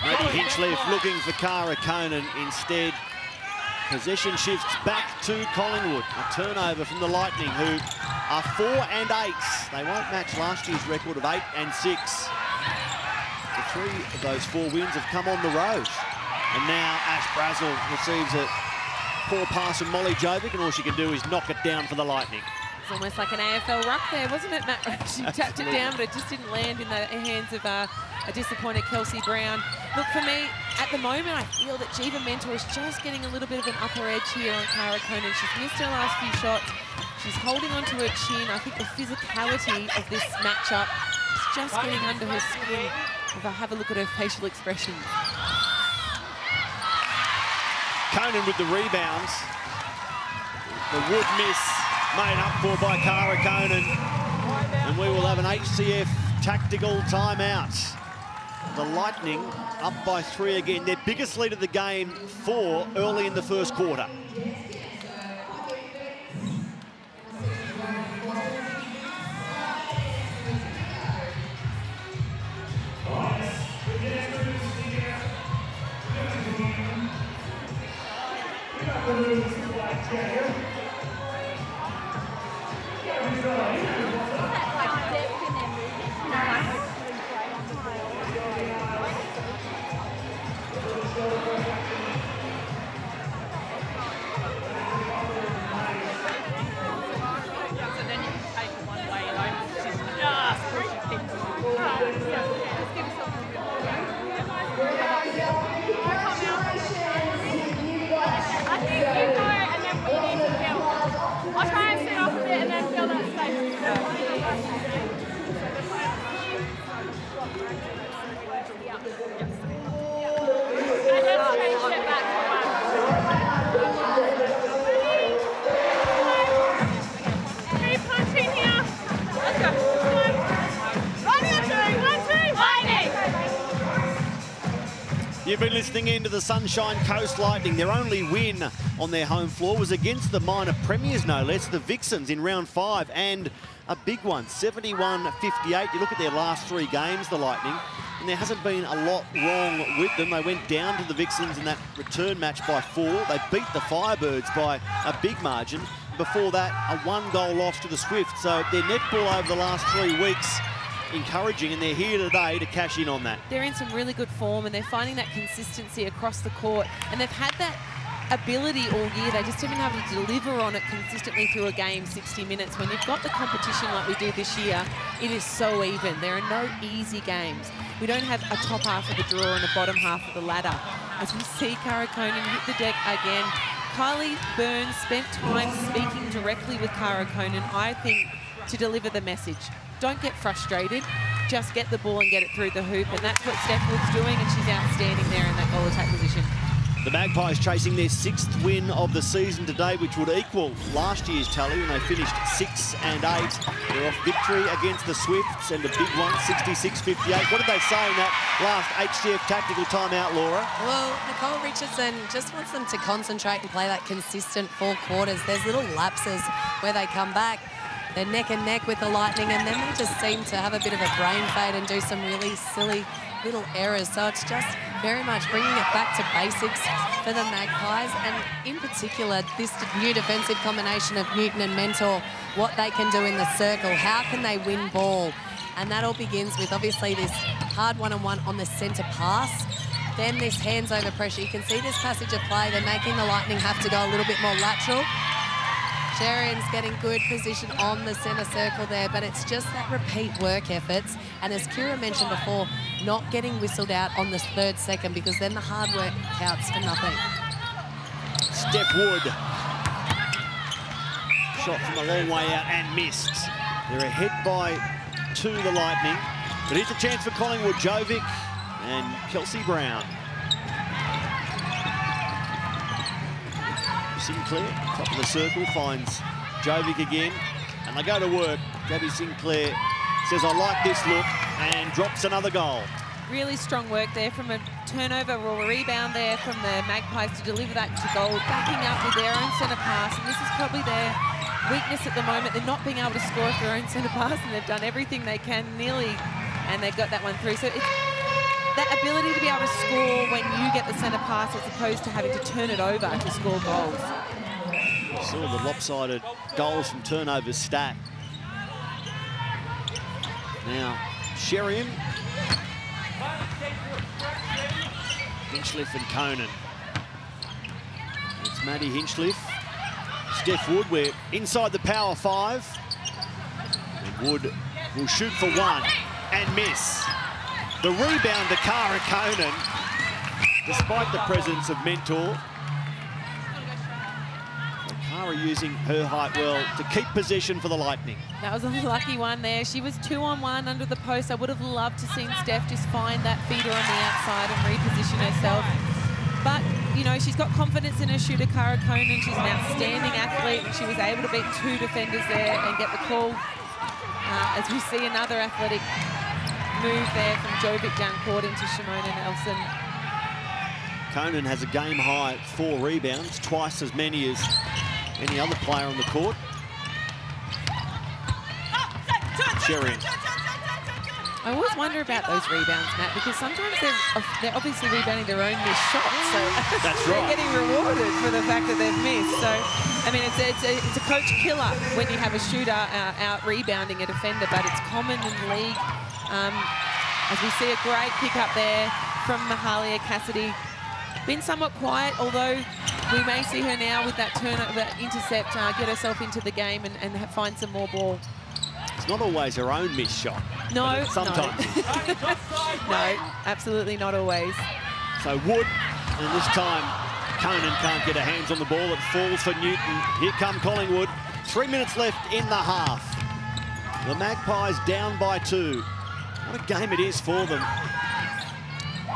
Maddie Hinchliffe looking for Cara Conan instead. Possession shifts back to Collingwood. A turnover from the Lightning, who are 4 and 8. They won't match last year's record of 8 and 6. The 3 of those 4 wins have come on the road. And now Ash Brazel receives a poor pass from Molly Jovic, and all she can do is knock it down for the Lightning. It's almost like an AFL ruck there, wasn't it, Matt? She tapped it down, but it just didn't land in the hands of a disappointed Kelsey Brown. Look, for me, at the moment, I feel that Jiva Mentor is just getting a little bit of an upper edge here on Cara Conan. She's missed her last few shots. She's holding onto her chin. I think the physicality of this matchup is just getting under her skin. If I have a look at her facial expressions. Conan with the rebounds. The Wood miss made up for by Cara Conan. And we will have an HCF tactical timeout. The Lightning up by 3 again. Their biggest lead of the game, 4 early in the first quarter. I'll try and sit off a bit and then feel that space. And just change it back to one. Keep punching here. Let's go. Riding on 2, 1, 2, Lightning! You've been listening in to the Sunshine Coast Lightning. Their only win on their home floor was against the minor premiers, no less, the Vixens in round 5, and a big one, 71-58. You look at their last 3 games, the Lightning, and there hasn't been a lot wrong with them. They went down to the Vixens in that return match by 4. They beat the Firebirds by a big margin. Before that, a 1-goal loss to the Swifts. So their netball over the last 3 weeks, encouraging, and they're here today to cash in on that. They're in some really good form, and they're finding that consistency across the court, and they've had that ability all year. They just haven't been able to deliver on it consistently through a game, 60 minutes. When you've got the competition like we do this year, it is so even. There are no easy games. We don't have a top half of the draw and a bottom half of the ladder. As we see Karakonen hit the deck again. Kylie Burns spent time speaking directly with Karakonen, I think, to deliver the message. Don't get frustrated, just get the ball and get it through the hoop, and that's what Steph Wood's doing, and she's outstanding there in that goal attack position. The Magpies chasing their 6th win of the season today, which would equal last year's tally when they finished 6 and 8. They're off victory against the Swifts, and a big one, 66-58. What did they say in that last HCF tactical timeout, Laura? Well, Nicole Richardson just wants them to concentrate and play that consistent 4 quarters. There's little lapses where they come back. They're neck and neck with the Lightning, and then they just seem to have a bit of a brain fade and do some really silly little errors. So it's just very much bringing it back to basics for the Magpies, and in particular this new defensive combination of Newton and Mentor, what they can do in the circle, how can they win ball, and that all begins with obviously this hard one-on-one on the centre pass, then this hands over pressure. You can see this passage of play, they're making the Lightning have to go a little bit more lateral. Sherian's getting good position on the centre circle there, but it's just that repeat work efforts. And as Kira mentioned before, not getting whistled out on the 3rd second, because then the hard work counts for nothing. Steph Wood. Shot from a long way out and missed. They're ahead by 2, the Lightning. But here's a chance for Collingwood. Jovic and Kelsey Brown. Sinclair, top of the circle, finds Jovic again, and they go to work. Gabby Sinclair says, I like this look, and drops another goal. Really strong work there from a turnover or a rebound there from the Magpies to deliver that to goal, backing up with their own centre pass, and this is probably their weakness at the moment. They're not being able to score off their own centre pass, and they've done everything they can nearly, and they've got that one through. So it's that ability to be able to score when you get the centre pass as opposed to having to turn it over to score goals. You saw the lopsided goals from turnovers stat. Now, Sherian, Hinchcliffe and Conan. It's Maddie Hinchcliffe. Steph Wood, we're inside the power 5. And Wood will shoot for 1 and miss. The rebound to Cara Conan, despite the presence of Mentor. So Cara using her height well to keep possession for the Lightning. That was a lucky one there. She was 2-on-1 under the post. I would have loved to seen Steph just find that feeder on the outside and reposition herself. But, you know, she's got confidence in her shooter, Cara Conan. She's an outstanding athlete, and she was able to beat 2 defenders there and get the call. As we see another athletic move there from Jovic down court into Shimona Nelson. Conan has a game-high 4 rebounds, twice as many as any other player on the court. Sherian. I always wonder about those rebounds, Matt, because sometimes they're obviously rebounding their own missed shots, so that's they're right. getting rewarded for the fact that they've missed. So, I mean, it's a coach killer when you have a shooter out rebounding a defender, but it's common in the league. As we see a great pick up there from Mahalia Cassidy. Been somewhat quiet, although we may see her now with that turnover, that intercept, get herself into the game and find some more ball. It's not always her own missed shot. No, sometimes. No. No, absolutely not always. So Wood, and this time Conan can't get her hands on the ball. It falls for Newton. Here come Collingwood. 3 minutes left in the half. The Magpies down by 2. What a game it is for them.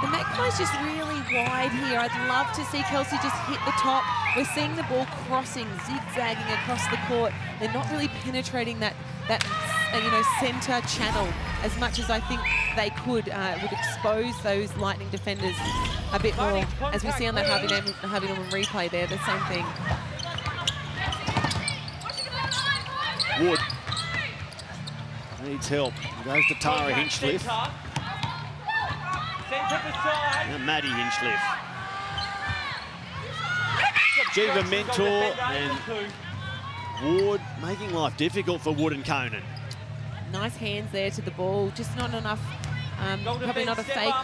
The Magpies just really wide here. I'd love to see Kelsey just hit the top. We're seeing the ball crossing, zigzagging across the court. They're not really penetrating that centre channel as much as I think they could. Would expose those Lightning defenders a bit more, as we see on that Harvey Norman replay there, the same thing. Wood needs help. He goes to Tara Hinchliffe. And Maddie Hinchliffe. Jiva Mentor and Ward making life difficult for Wood and Conan. Nice hands there to the ball, just not enough, probably not a fake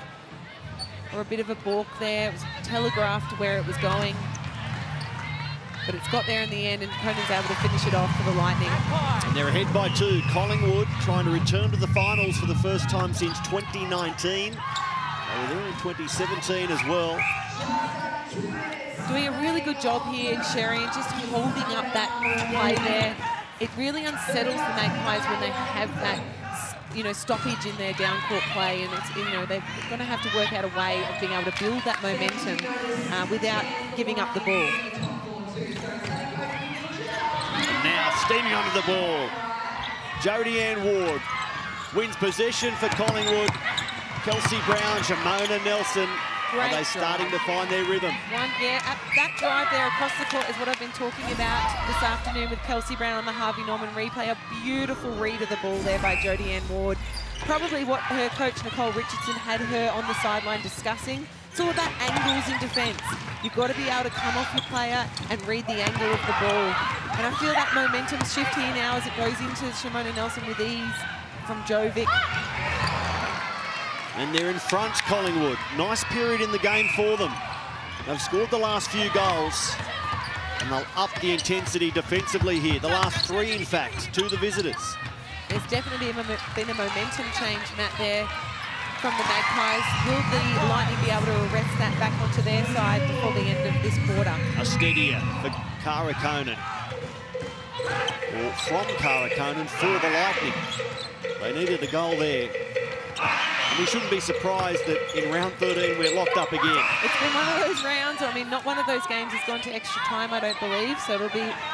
or a bit of a balk there. It was telegraphed where it was going, but it's got there in the end, and Conan's able to finish it off for the Lightning. And they're ahead by 2. Collingwood trying to return to the finals for the first time since 2019. They were there in 2017 as well. Doing a really good job here in Sherian, just holding up that play there. It really unsettles the Magpies when they have that, stoppage in their down court play, and it's, they're going to have to work out a way of being able to build that momentum without giving up the ball. And now steaming onto the ball, Jodie Ann Ward wins possession for Collingwood. Kelsey Brown, Shimona Nelson. Are they starting to find their rhythm? That drive there across the court is what I've been talking about this afternoon with Kelsey Brown on the Harvey Norman replay. A beautiful read of the ball there by Jodie Ann Ward. Probably what her coach, Nicole Richardson, had her on the sideline discussing. It's all about angles in defence. You've got to be able to come off your player and read the angle of the ball. And I feel that momentum shift here now as it goes into Shimona Nelson with ease from Jovic. And they're in front, Collingwood. Nice period in the game for them. They've scored the last few goals, and they'll up the intensity defensively here. The last 3, in fact, to the visitors. There's definitely been a momentum change, Matt, there from the Magpies. Will the Lightning be able to arrest that back onto their side before the end of this quarter? A steadier for Cara Conan. Or from Cara Conan for the Lightning. They needed a goal there. And we shouldn't be surprised that in round 13 we're locked up again. It's been one of those rounds. I mean, not one of those games has gone to extra time, I don't believe. So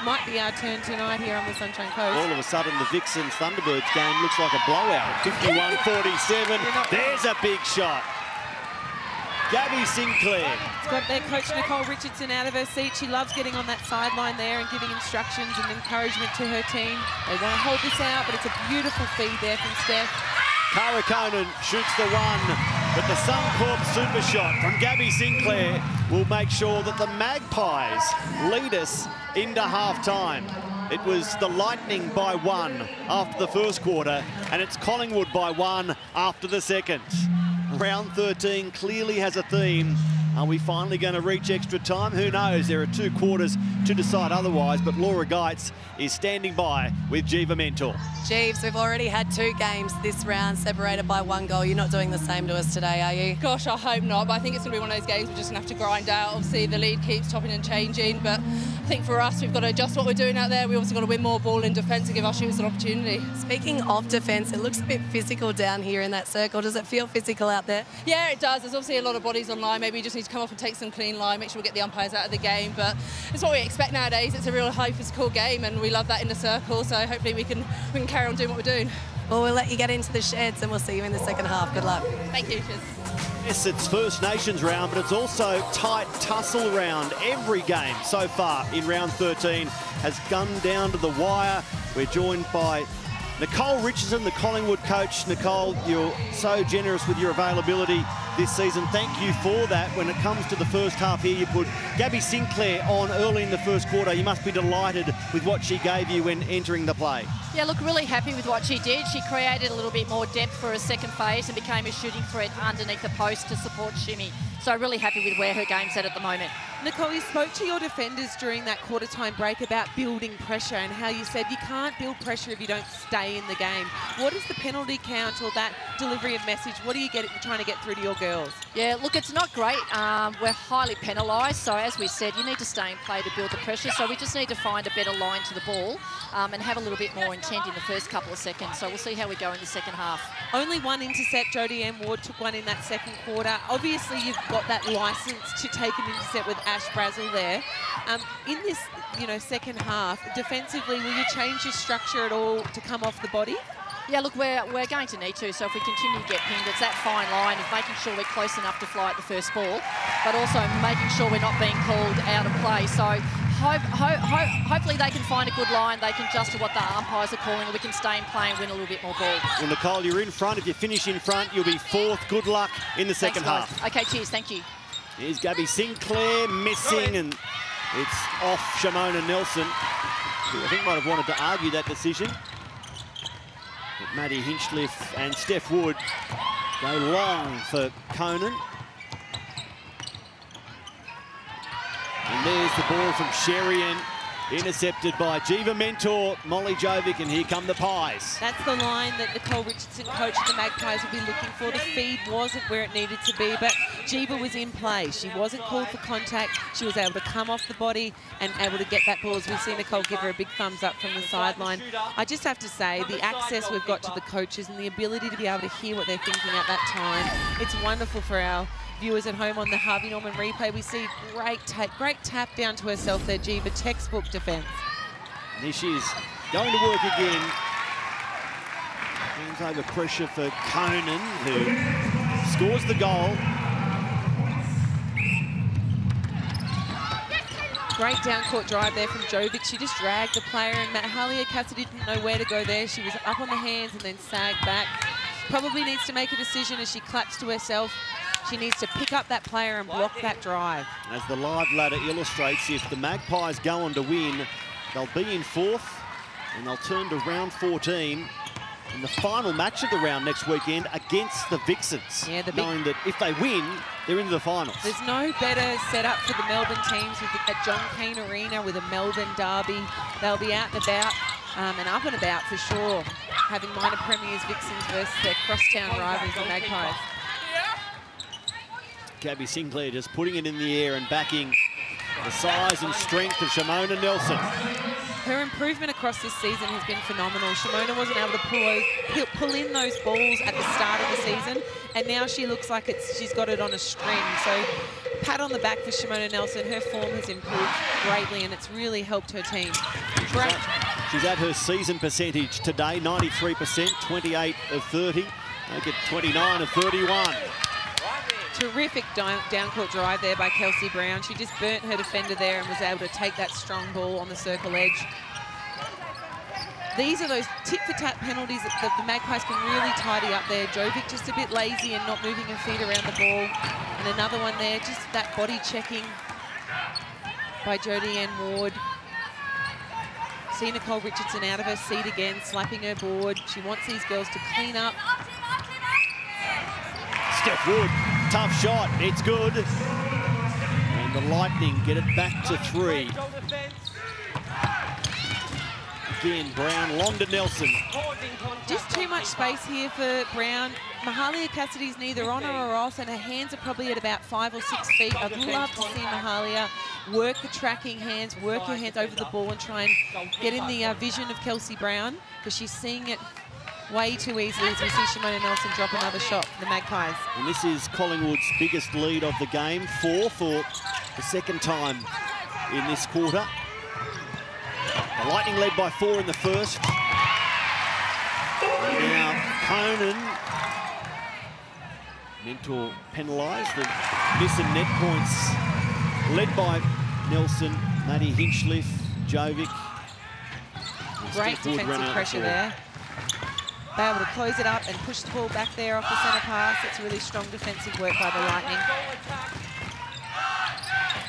might be our turn tonight here on the Sunshine Coast. All of a sudden, the Vixens Thunderbirds game looks like a blowout. 51-47. There's a big shot. Gabby Sinclair. It's got their coach Nicole Richardson out of her seat. She loves getting on that sideline there and giving instructions and encouragement to her team. They want to hold this out, but it's a beautiful feed there from Steph. Cara Conan shoots the one, but the Suncorp super shot from Gabby Sinclair will make sure that the Magpies lead us into half-time. It was the Lightning by 1 after the first quarter, and it's Collingwood by 1 after the second. Round 13 clearly has a theme. Are we finally going to reach extra time? Who knows? There are 2 quarters to decide otherwise, but Laura Geitz is standing by with Jiva Mentor. Jeeves, we've already had 2 games this round separated by 1 goal. You're not doing the same to us today, are you? Gosh, I hope not, but I think it's going to be one of those games we're just going to have to grind out. Obviously, the lead keeps topping and changing, but I think for us, we've got to adjust what we're doing out there. We've also got to win more ball in defence and give our shooters an opportunity. Speaking of defence, it looks a bit physical down here in that circle. Does it feel physical out there? Yeah, it does. There's obviously a lot of bodies on line. Maybe we just need to come off and take some clean line, make sure we get the umpires out of the game, but it's what we expect nowadays. It's a real high physical game, and we love that in the circle, so hopefully we can carry on doing what we're doing. Well, we'll let you get into the sheds and we'll see you in the second half. Good luck. Thank you. Cheers. Yes, it's First Nations round, but it's also tight tussle round. Every game so far in round 13 has gunned down to the wire. We're joined by Nicole Richardson, the Collingwood coach. Nicole, you're so generous with your availability this season. Thank you for that. When it comes to the first half here, you put Gabby Sinclair on early in the first quarter. You must be delighted with what she gave you when entering the play. Yeah, look, really happy with what she did. She created a little bit more depth for a second phase and became a shooting threat underneath the post to support Shimmy. So really happy with where her game's at the moment. Nicole, you spoke to your defenders during that quarter-time break about building pressure and how you said you can't build pressure if you don't stay in the game. What is the penalty count or that delivery of message? What are you trying to get through to your girls? Yeah, look, it's not great. We're highly penalised. So as we said, you need to stay in play to build the pressure. So we just need to find a better line to the ball and have a little bit more intent in the first couple of seconds. So we'll see how we go in the second half. Only one intercept. Jodie Ann Ward took one in that second quarter. Obviously, you've got that licence to take an intercept with Ash Brazel there. In this, second half, defensively, will you change your structure at all to come off the body? Yeah, look, we're going to need to. So if we continue to get pinned, it's that fine line of making sure we're close enough to fly at the first ball, but also making sure we're not being called out of play. So hopefully they can find a good line. They can adjust to what the umpires are calling, and we can stay in play and win a little bit more ball. Well, Nicole, you're in front. If you finish in front, you'll be fourth. Good luck in the second half. Okay, cheers. Thank you. Here's Gabby Sinclair missing, and it's off Shimona Nelson, who I think might have wanted to argue that decision. But Maddie Hinchliffe and Steph Wood go long for Conan. And there's the ball from Sherian, intercepted by Jiva mentor Molly Jovic, and here come the Pies. That's the line that Nicole Richardson, coach of the Magpies, will be looking for. The feed wasn't where it needed to be, but Jiva was in play. She wasn't called for contact. She was able to come off the body and able to get that ball. As we see Nicole give her a big thumbs up from the sideline. I just have to say, the access we've got to the coaches and the ability to be able to hear what they're thinking at that time, it's wonderful for our viewers at home on the Harvey Norman replay. We see great tap down to herself there, Jiva, textbook defence. There she is, going to work again. Hands over pressure for Conan, who scores the goal. Great down-court drive there from Jovic. She just dragged the player, and Mahalia Cassidy didn't know where to go there. She was up on the hands and then sagged back. Probably needs to make a decision as she claps to herself. She needs to pick up that player and block that drive. As the live ladder illustrates, if the Magpies go on to win, they'll be in fourth and they'll turn to round 14 in the final match of the round next weekend against the Vixens, knowing that if they win, they're into the finals. There's no better setup for the Melbourne teams at John Cain Arena with a Melbourne derby. They'll be out and about and up and about for sure, having minor premiers Vixens versus their crosstown rivals, the Magpies. Gabby Sinclair just putting it in the air and backing the size and strength of Shimona Nelson. Her improvement across this season has been phenomenal. Shimona wasn't able to pull in those balls at the start of the season, and now she looks like she's got it on a string. So pat on the back for Shimona Nelson. Her form has improved greatly, and it's really helped her team. She's at her season percentage today, 93%, 28 of 30. Make it 29 of 31. Terrific down-court drive there by Kelsey Brown. She just burnt her defender there and was able to take that strong ball on the circle edge. These are those tit-for-tat penalties that the Magpies can really tidy up there. Jovic just a bit lazy and not moving her feet around the ball. And another one there, just that body checking by Jodie Ann Ward. See Nicole Richardson out of her seat again, slapping her board. She wants these girls to clean up. Steph Wood, tough shot, it's good. And the Lightning get it back to 3. Again, Brown, long to Nelson. Just too much space here for Brown. Mahalia Cassidy's neither on her or off, and her hands are probably at about 5 or 6 feet. I'd love to see Mahalia work the tracking hands, work her hands over the ball and try and get in the vision of Kelsey Brown, because she's seeing it way too easily as we see Shimona Nelson drop another shot for the Magpies. And this is Collingwood's biggest lead of the game, 4 for the second time in this quarter. The Lightning led by 4 in the first. And now Conan. Mentor penalised. The miss and net points led by Nelson, Maddie Hinchliffe, Jovic. Great defensive pressure there. They able to close it up and push the ball back there off the centre pass. It's really strong defensive work by the Lightning.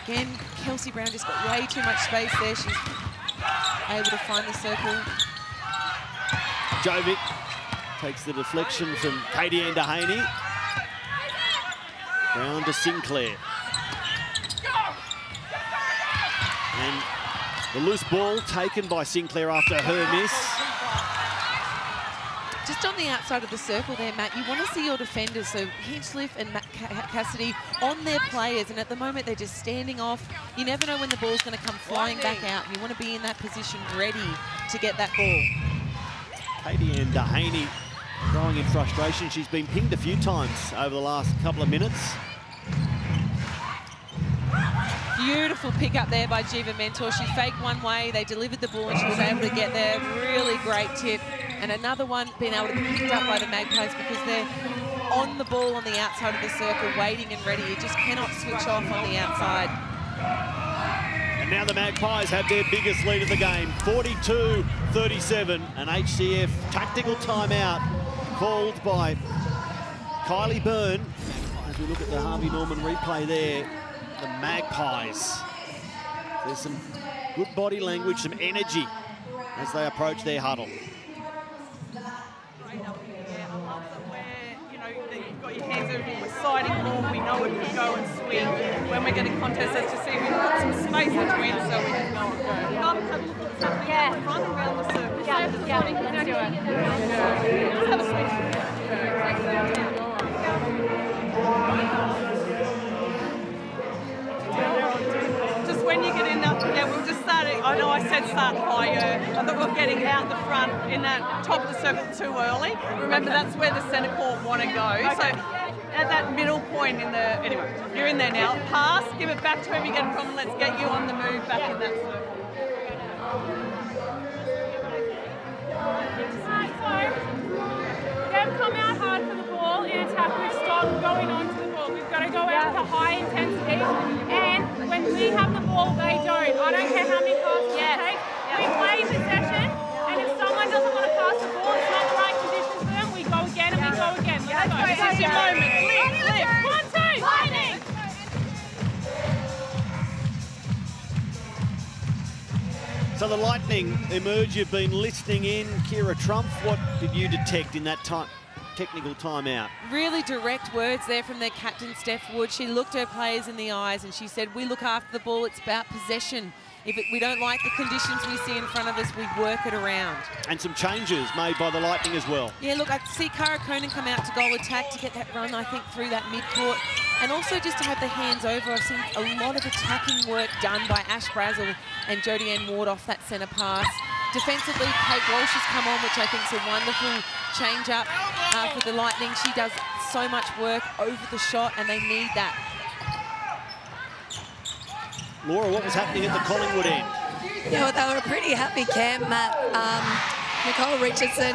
Again, Kelsey Brown just got way too much space there. She's able to find the circle. Jovic takes the deflection from Katie Andahaney. Brown to Sinclair. And the loose ball taken by Sinclair after her miss. Just on the outside of the circle there, Matt, you want to see your defenders, so Hinchliffe and Cassidy, on their players, and at the moment they're just standing off. You never know when the ball's going to come flying back out, and you want to be in that position ready to get that ball. Katie Andahaney growing in frustration. She's been pinged a few times over the last couple of minutes. Beautiful pick up there by Jiva Mentor. She faked one way, they delivered the ball, and she was able to get there. Really great tip. And another one being able to be picked up by the Magpies because they're on the ball on the outside of the circle, waiting and ready. You just cannot switch off on the outside. And now the Magpies have their biggest lead of the game, 42-37. An HCF tactical timeout called by Kylie Byrne. As we look at the Harvey Norman replay there, the Magpies. There's some good body language, some energy as they approach their huddle. Your hands over, we're siding ball, we know it can go and swing. When we're getting contests, let's just see if we can put some space between us so we can go and go. Have a look at what's happening at the front around the circle. Let's have a switch. Just when you get in that, yeah, we'll just start it. I know I said start higher. I thought we were getting out the front in that top of the circle too early. Remember, that's where the centre court want to go. Okay. So at that middle point in the, anyway, you're in there now. Pass, give it back to whoever you get it from, and let's get you on the move back in that circle. They've come out hard for the ball in attack. We've stopped going on to the ball. We've got to go out to high intensity. And when we have the ball, they don't. I don't care how many passes we take. We play possession, and if someone doesn't want to pass the ball, it's not the right conditions for them, we go again and we go again. Let's go. This is your moment. Lift. 1, 2, Lightning! So the Lightning emerge. You've been listening in. Kira Trump, what did you detect in that technical timeout? Really direct words there from their captain, Steph Wood. She looked her players in the eyes and she said, we look after the ball, it's about possession. If we don't like the conditions we see in front of us, we work it around. And some changes made by the Lightning as well. Yeah, look, I see Cara Conan come out to goal attack to get that run, I think, through that mid-court. And also just to have the hands over. I've seen a lot of attacking work done by Ash Brazel and Jodie Ann Ward off that centre pass. Defensively, Kate Walsh has come on, which I think is a wonderful change-up for the Lightning. She does so much work over the shot, and they need that. Laura, what was happening at the Collingwood end? Yeah, well, they were a pretty happy camp, Matt. Nicole Richardson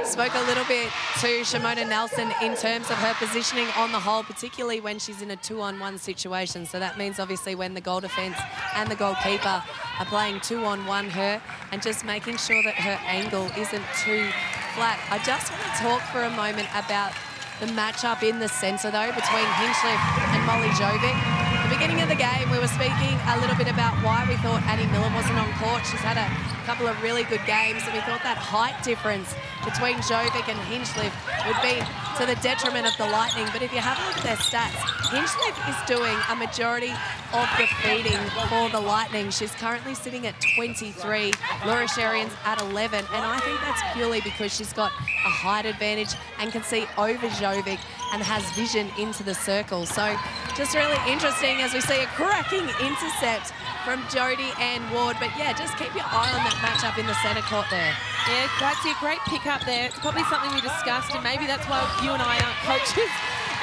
spoke a little bit to Shimona Nelson in terms of her positioning on the whole, particularly when she's in a 2-on-1 situation. So that means obviously when the goal defence and the goalkeeper are playing 2-on-1 her, and just making sure that her angle isn't too flat. I just want to talk for a moment about the matchup in the centre though between Hinchliffe and Molly Jovic. At the beginning of the game we were speaking a little bit about why we thought Annie Miller wasn't on court. She's had a couple of really good games, and we thought that height difference between Jovic and Hinchliffe would be to the detriment of the Lightning. But if you have a look at their stats, Hinchliffe is doing a majority of the feeding for the Lightning. She's currently sitting at 23, Laura Sherian's at 11, and I think that's purely because she's got a height advantage and can see over Jovic and has vision into the circle. So just really interesting as we see a cracking intercept from Jodie Ann Ward. But yeah, just keep your eye on that matchup in the centre court there. Yeah, that's a great pick up there. It's probably something we discussed, and maybe that's why you and I aren't coaches.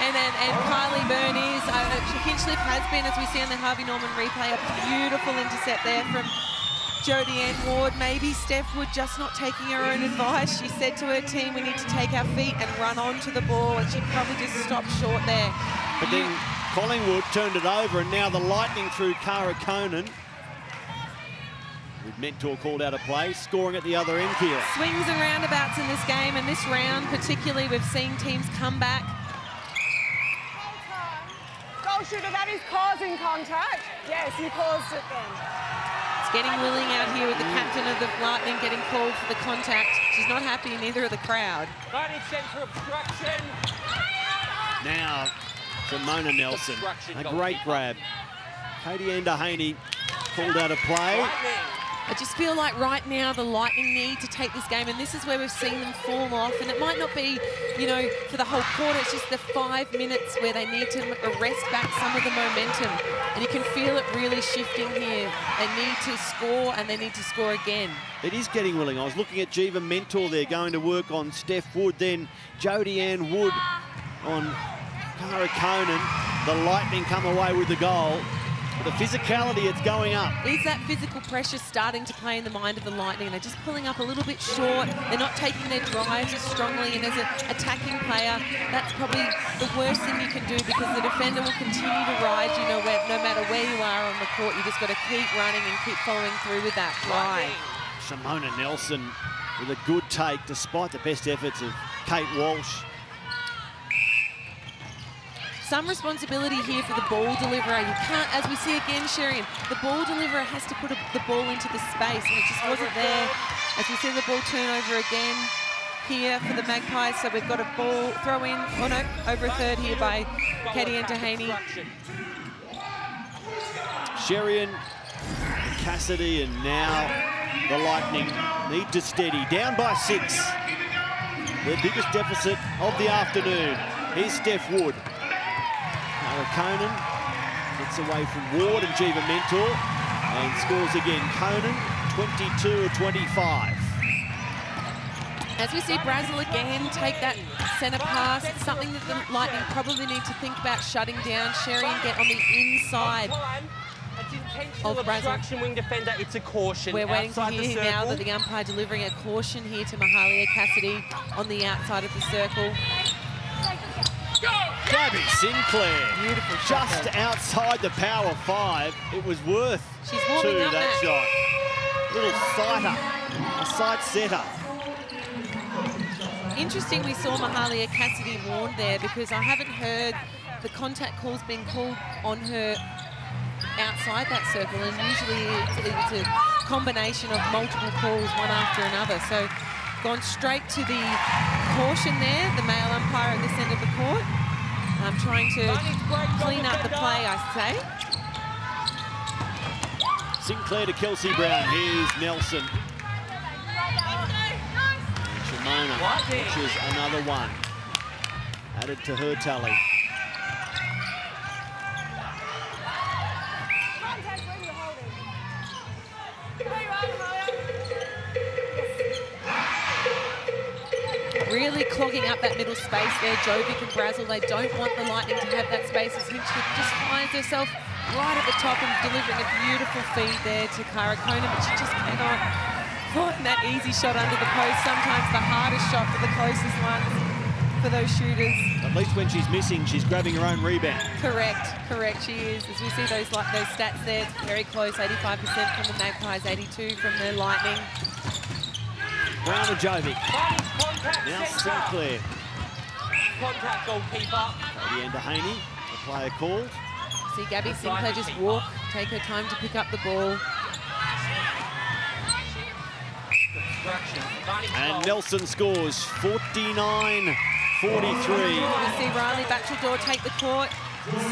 And Kylie Byrne is. Hinchliffe has been, as we see on the Harvey Norman replay, a beautiful intercept there from Jodie Ann Ward, maybe Steph Wood just not taking her own advice. She said to her team, we need to take our feet and run onto the ball, and she probably just stopped short there. But then Collingwood turned it over, and now the Lightning through Cara Conan. With Mentor called out of play, scoring at the other end here. Swings and roundabouts in this game, and this round particularly, we've seen teams come back. Goal shooter, that is causing contact. Yes, you caused it then. It's getting willing out here with the captain of the Lightning getting called for the contact. She's not happy, neither of the crowd. Lightning centre obstruction. Now, Simona Nelson, a great grab. Katie Endahaney called out of play. I just feel like right now the Lightning need to take this game, and this is where we've seen them fall off. And it might not be, you know, for the whole quarter. It's just the 5 minutes where they need to arrest back some of the momentum. And you can feel it really shifting here. They need to score, and they need to score again. It is getting willing. I was looking at Jiva Mentor there, going to work on Steph Wood, then Jodie Ann Wood on Cara Conan. The Lightning come away with the goal. The physicality, it's going up. Is that physical pressure starting to play in the mind of the Lightning? They're just pulling up a little bit short. They're not taking their drives as strongly, and as an attacking player, that's probably the worst thing you can do, because the defender will continue to ride you, no matter where you are on the court. You just got to keep running and keep following through with that drive. Simona Nelson with a good take, despite the best efforts of Kate Walsh. Some responsibility here for the ball deliverer. You can't, as we see again, Sherry, the ball deliverer has to put the ball into the space, and it just wasn't there. As we see the ball turn over again here for the Magpies, so we've got a ball throw in, oh no, over a third here by Katie Endahaney. Sherian, Cassidy, and now the Lightning need to steady. Down by 6. Their biggest deficit of the afternoon. Here's Steph Wood. Conan gets away from Ward and Jiva Mentor and scores again. Conan, 22-25. As we see Brazel again take that centre pass, it's something that the Lightning probably need to think about shutting down. Sherry and get on the inside of Brazel. Wing defender, it's a caution. We're waiting to hear now that the umpire delivering a caution here to Mahalia Cassidy on the outside of the circle. Gabby Sinclair, beautiful just shot, outside the power 5. It was worth She's warming up that shot. Little sighter, a sight setter. Interesting, we saw Mahalia Cassidy warned there, because I haven't heard the contact calls being called on her outside that circle, and usually it's a combination of multiple calls, one after another. So gone straight to the caution there, the male umpire at this end of the court. Trying to clean up the play, I say. Sinclair to Kelsey Brown. Here's Nelson. And Shimona, which is another one. Added to her tally. Really clogging up that middle space there, Jovic and Brazel. They don't want the Lightning to have that space, as Hinchliffe just finds herself right at the top and delivering a beautiful feed there to Cara Conan, but she just cannot find that easy shot under the post. Sometimes the hardest shot for the closest ones for those shooters. At least when she's missing, she's grabbing her own rebound. Correct, she is. As we see those stats there, it's very close, 85% from the Magpies, 82% from the Lightning. Brown to Jovic. Now Sinclair. Contact goalkeeper. Katie Endahaney, the player called. See Gabby Sinclair just walk, take her time to pick up the ball. And Nelson scores 49-43. We see Riley Batcheldor take the court,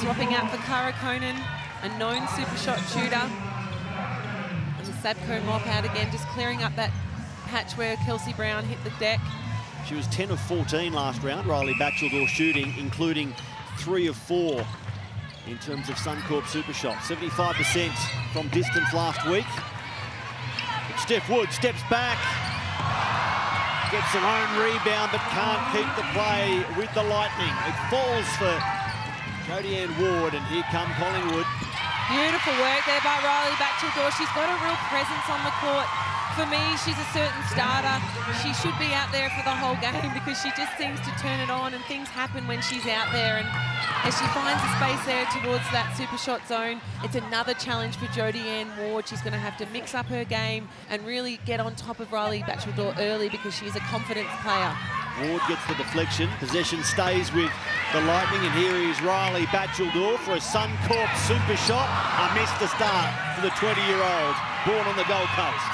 swapping out for Cara Conan, a known super shot shooter. And the Sabco mop out again, just clearing up that patch where Kelsey Brown hit the deck. She was 10 of 14 last round, Riley Batcheldor shooting, including 3 of 4 in terms of Suncorp super shots. 75% from distance last week. But Steph Wood steps back, gets her own rebound, but can't keep the play with the Lightning. It falls for Jodie Ann Ward, and here come Collingwood. Beautiful work there by Riley Batcheldor. She's got a real presence on the court. For me, she's a certain starter. She should be out there for the whole game because she just seems to turn it on and things happen when she's out there. And as she finds a space there towards that super shot zone, it's another challenge for Jodie Ann Ward. She's going to have to mix up her game and really get on top of Riley Batcheldor early because she's a confidence player. Ward gets the deflection. Possession stays with the Lightning, and here is Riley Batcheldor for a Suncorp super shot. A miss to start for the 20-year-old, born on the Gold Coast.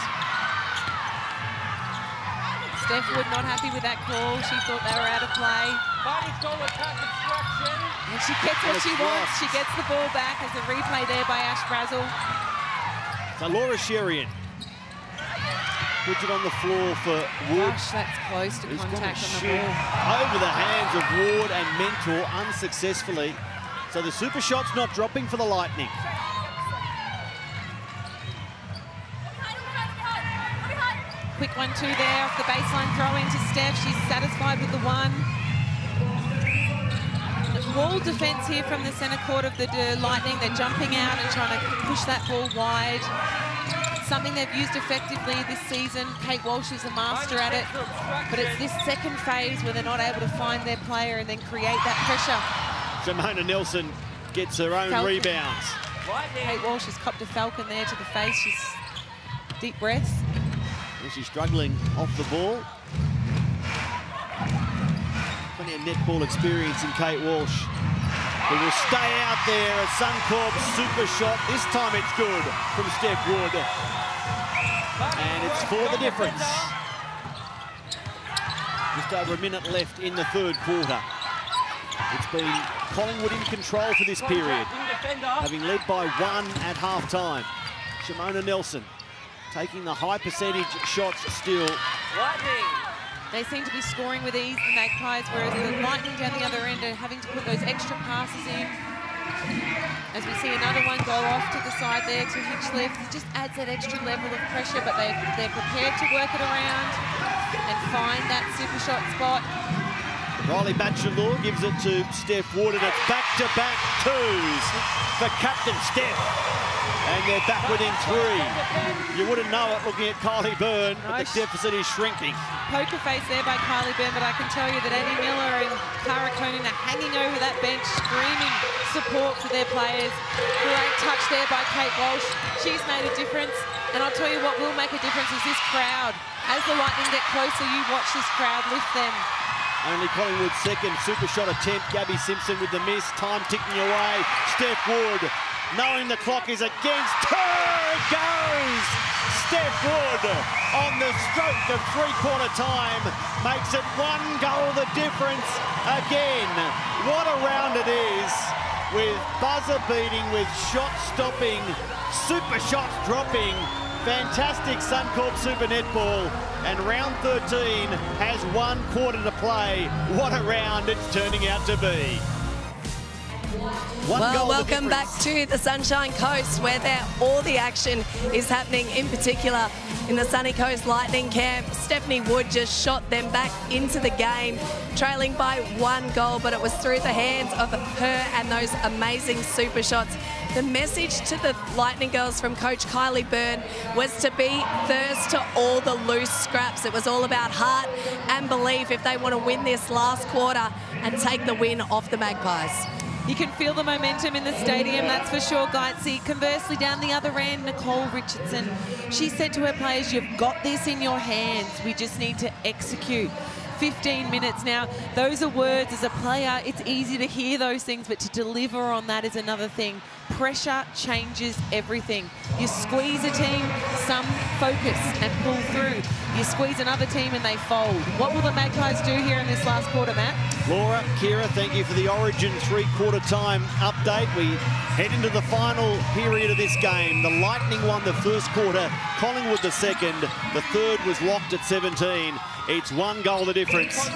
Steph Wood not happy with that call. She thought they were out of play. And she gets what she wants. She gets the ball back. There's a replay there by Ash Brazel. So Laura Sherian puts it on the floor for Wood. Gosh, that's close to contact on the ball. Over the hands of Ward and Mentor unsuccessfully. So the super shot's not dropping for the Lightning. Quick 1-2 there off the baseline throw into Steph. She's satisfied with the one. Wall defence here from the centre court of the Lightning. They're jumping out and trying to push that ball wide. Something they've used effectively this season. Kate Walsh is a master at it. But it's this second phase where they're not able to find their player and then create that pressure. Shimona Nelson gets her own rebounds. Kate Walsh has copped a falcon there to the face. She's deep breaths. And she's struggling off the ball. Plenty of netball experience in Kate Walsh. Who will stay out there. A Suncorp super shot. This time it's good from Steph Wood. And it's for the difference. Just over a minute left in the third quarter. It's been Collingwood in control for this period, having led by 1 at half-time. Shimona Nelson taking the high percentage shots still. They seem to be scoring with ease, the Magpies, whereas the Lightning down the other end are having to put those extra passes in. As we see another one go off to the side there to Hinchliffe. It just adds that extra level of pressure, but they're prepared to work it around and find that super shot spot. Riley Batcheldor gives it to Steph Wood, and it's back-to-back twos for Captain Steph. And they're back within 3. You wouldn't know it looking at Kylie Byrne, but the deficit is shrinking. Poker face there by Kylie Byrne, but I can tell you that Annie Miller and Cara Conan are hanging over that bench, screaming support for their players. Great touch there by Kate Walsh. She's made a difference. And I'll tell you what will make a difference is this crowd. As the Lightning get closer, you watch this crowd lift them. Only Collingwood's second super shot attempt. Gabby Simpson with the miss. Time ticking away. Steph Wood, knowing the clock is against her, goes! Steph Wood on the stroke of three-quarter time makes it 1 goal the difference again. What a round it is, with buzzer beating, with shot stopping, super shots dropping. Fantastic Suncorp Super Netball, and round 13 has 1 quarter to play. What a round it's turning out to be. Well, welcome back to the Sunshine Coast, where all the action is happening, in particular in the Sunny Coast Lightning camp. Stephanie Wood just shot them back into the game, trailing by 1 goal, but it was through the hands of her and those amazing super shots. The message to the Lightning girls from Coach Kylie Byrne was to be thirst to all the loose scraps. It was all about heart and belief if they want to win this last quarter and take the win off the Magpies. You can feel the momentum in the stadium, that's for sure, Geitzy. Conversely, down the other end, Nicole Richardson, she said to her players, you've got this in your hands. We just need to execute. 15 minutes now. Those are words as a player. It's easy to hear those things, but to deliver on that is another thing. Pressure changes everything. You squeeze a team, some focus and pull through. You squeeze another team and they fold. What will the Magpies do here in this last quarter, Matt? Laura, Kira, thank you for the Origin three-quarter time update. We head into the final period of this game. The Lightning won the first quarter, Collingwood the second. The third was locked at 17. It's 1 goal the difference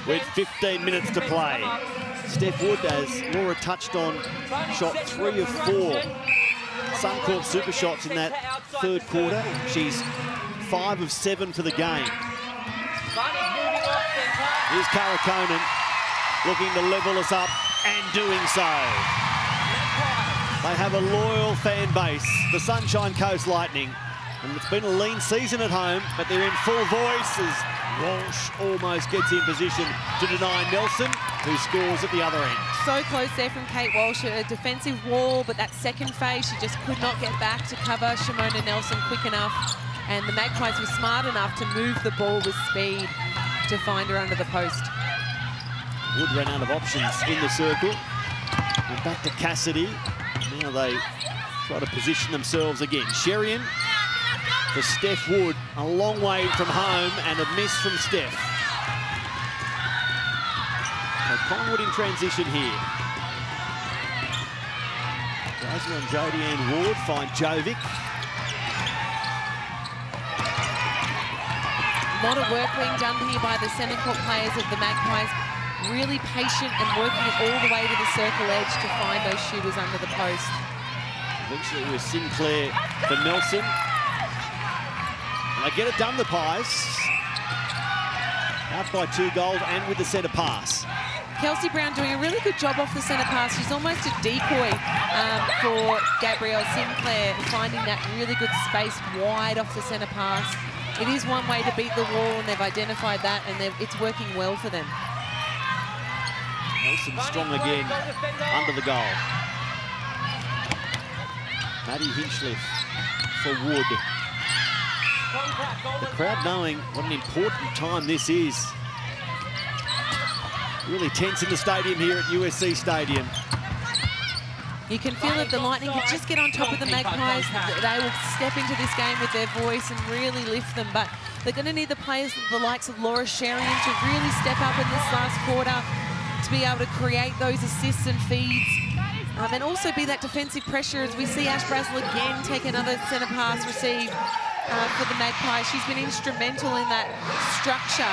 with 15 minutes to play. Steph Wood, as Laura touched on, shot 3 of 4 Suncorp super shots in that third quarter. She's 5 of 7 for the game. Here's Cara Conan looking to level us up and doing so. They have a loyal fan base, the Sunshine Coast Lightning. And it's been a lean season at home, but they're in full voice as Walsh almost gets in position to deny Nelson, who scores at the other end. So close there from Kate Walsh, a defensive wall, but that second phase, she just could not get back to cover Shimona Nelson quick enough. And the Magpies were smart enough to move the ball with speed to find her under the post. Wood ran out of options in the circle. And back to Cassidy. Now they try to position themselves again. Sherian for Steph Wood, a long way from home and a miss from Steph. So Collingwood in transition here. Brazel and Jodie Ann Ward find Jovic. A lot of work being done here by the centre court players of the Magpies. Really patient and working it all the way to the circle edge to find those shooters under the post. Eventually with Sinclair for Nelson. And they get it done, the Pies. Out by 2 goals and with the centre pass. Kelsey Brown doing a really good job off the centre pass. She's almost a decoy for Gabrielle Sinclair, finding that really good space wide off the centre pass. It is one way to beat the wall, and they've identified that, and it's working well for them. Nelson strong again under the goal. Maddie Hinchliffe for Wood. The crowd knowing what an important time this is. Really tense in the stadium here at USC Stadium. You can feel that the Lightning can just get on top of the Magpies. They will step into this game with their voice and really lift them, but they're going to need the players, the likes of Laura Sherian, to really step up in this last quarter to be able to create those assists and feeds. And also be that defensive pressure as we see Ash Brazel again take another centre pass receive for the Magpies. She's been instrumental in that structure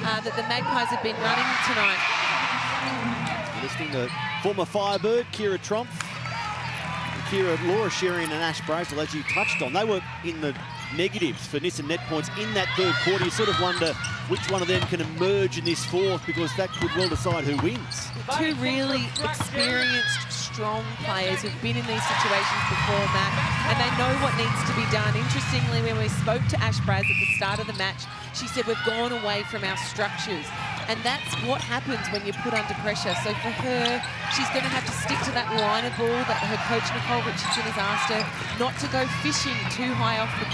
that the Magpies have been running tonight. Listening to former Firebird, Kira Tromp. Laura Sherian and Ash Brazel, as you touched on, they were in the negatives for Nissan net points in that third quarter. You sort of wonder which one of them can emerge in this fourth, because that could well decide who wins. Two really experienced, strong players who've been in these situations before, Matt, and they know what needs to be done. Interestingly, when we spoke to Ash Brazel at the start of the match, she said we've gone away from our structures. And that's what happens when you're put under pressure. So for her, she's going to have to stick to that line of ball that her coach, Nicole Richardson, has asked her not to go fishing too high up the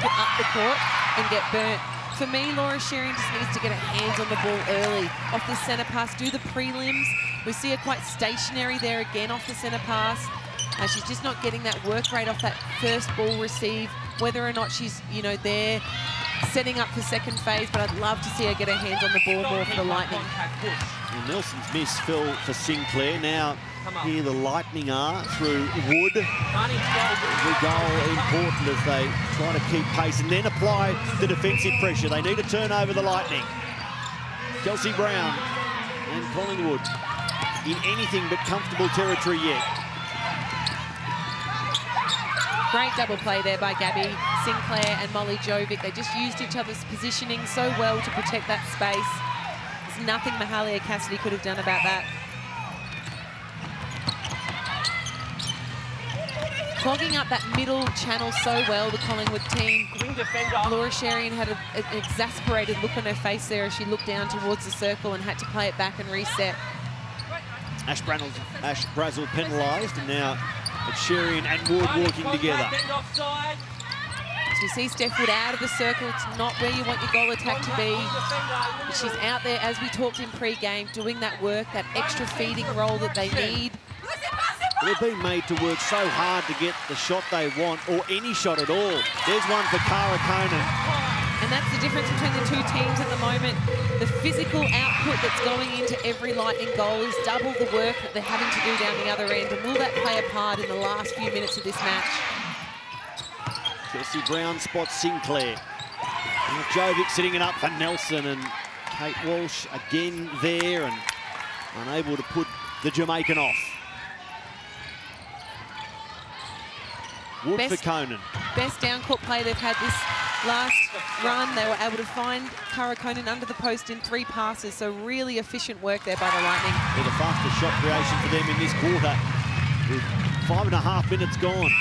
court and get burnt. For me, Laura Sherian just needs to get her hands on the ball early. Off the centre pass, do the prelims. We see her quite stationary there again off the centre pass. She's just not getting that work rate off that first ball receive, whether or not she's, there setting up for second phase, but I'd love to see her get her hands on the ball more for the Lightning. Well, Nelson's miss fell for Sinclair. Now here the Lightning are through Wood. Every goal important as they try to keep pace and then apply the defensive pressure. They need to turn over the Lightning. Kelsey Brown and Collingwood in anything but comfortable territory yet. Great double play there by Gabby Sinclair and Molly Jovic. They just used each other's positioning so well to protect that space. There's nothing Mahalia Cassidy could have done about that. Clogging up that middle channel so well, the Collingwood team. Laura Sherian had an exasperated look on her face there as she looked down towards the circle and had to play it back and reset. Ash Brazel penalised, and now it's Sherian and Wood working together. As we see Steph Wood out of the circle, it's not where you want your goal attack to be. But she's out there, as we talked in pre-game, doing that work, that extra feeding role that they need. They've been made to work so hard to get the shot they want, or any shot at all. There's one for Cara Conan. And that's the difference between the two teams at the moment. The physical output that's going into every Lightning goal is double the work that they're having to do down the other end. And will that play a part in the last few minutes of this match? Kelsey Brown spots Sinclair. And Jovic sitting it up for Nelson, and Kate Walsh again there and unable to put the Jamaican off. Wood for Conan. Best down-court play they've had this last run. They were able to find Cara Conan under the post in 3 passes, so really efficient work there by the Lightning. With the fastest shot creation for them in this quarter, with 5.5 minutes gone.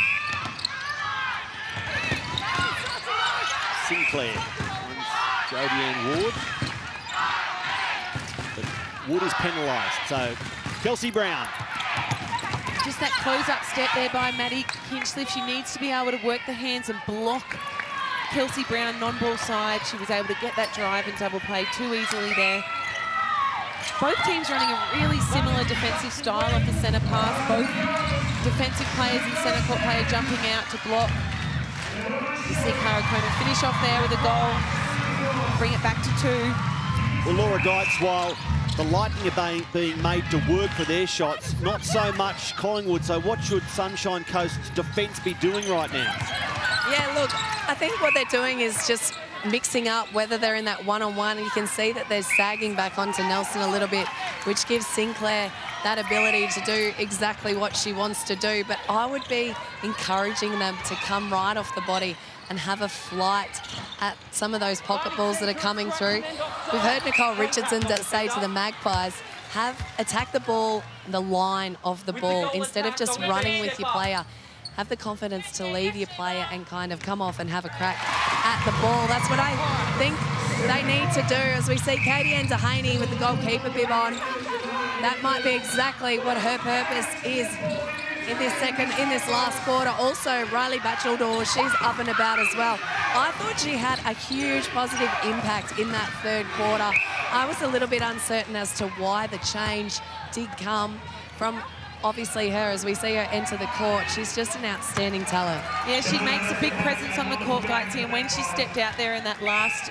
Sinclair finds Jodie Ward. But Wood is penalised, so Kelsey Brown. Just that close-up step there by Maddie Hinchliffe. She needs to be able to work the hands and block Kelsey Brown non-ball side. She was able to get that drive and double play too easily there. Both teams running a really similar defensive style off the centre pass. Both defensive players and centre court player jumping out to block. You see Cara Conan finish off there with a goal, bring it back to 2. Well, Laura Geitz, while the Lightning are being made to work for their shots, not so much Collingwood. So what should Sunshine Coast's defence be doing right now? Yeah, look, I think what they're doing is just mixing up whether they're in that one-on-one. You can see that they're sagging back onto Nelson a little bit, which gives Sinclair that ability to do exactly what she wants to do. But I would be encouraging them to come right off the body and have a flight at some of those pocket balls that are coming through. We've heard Nicole Richardson say to the Magpies, attack the ball, the line of the ball, instead of just running with your player. Have the confidence to leave your player and kind of come off and have a crack at the ball. That's what I think they need to do. As we see Katie Endahaney with the goalkeeper bib on, that might be exactly what her purpose is in this last quarter. Also, Riley Batcheldor, she's up and about as well. I thought she had a huge positive impact in that third quarter. I was a little bit uncertain as to why the change did come from obviously her, as we see her enter the court. She's just an outstanding talent. Yeah, she makes a big presence on the court, Geitzy, and when she stepped out there in that last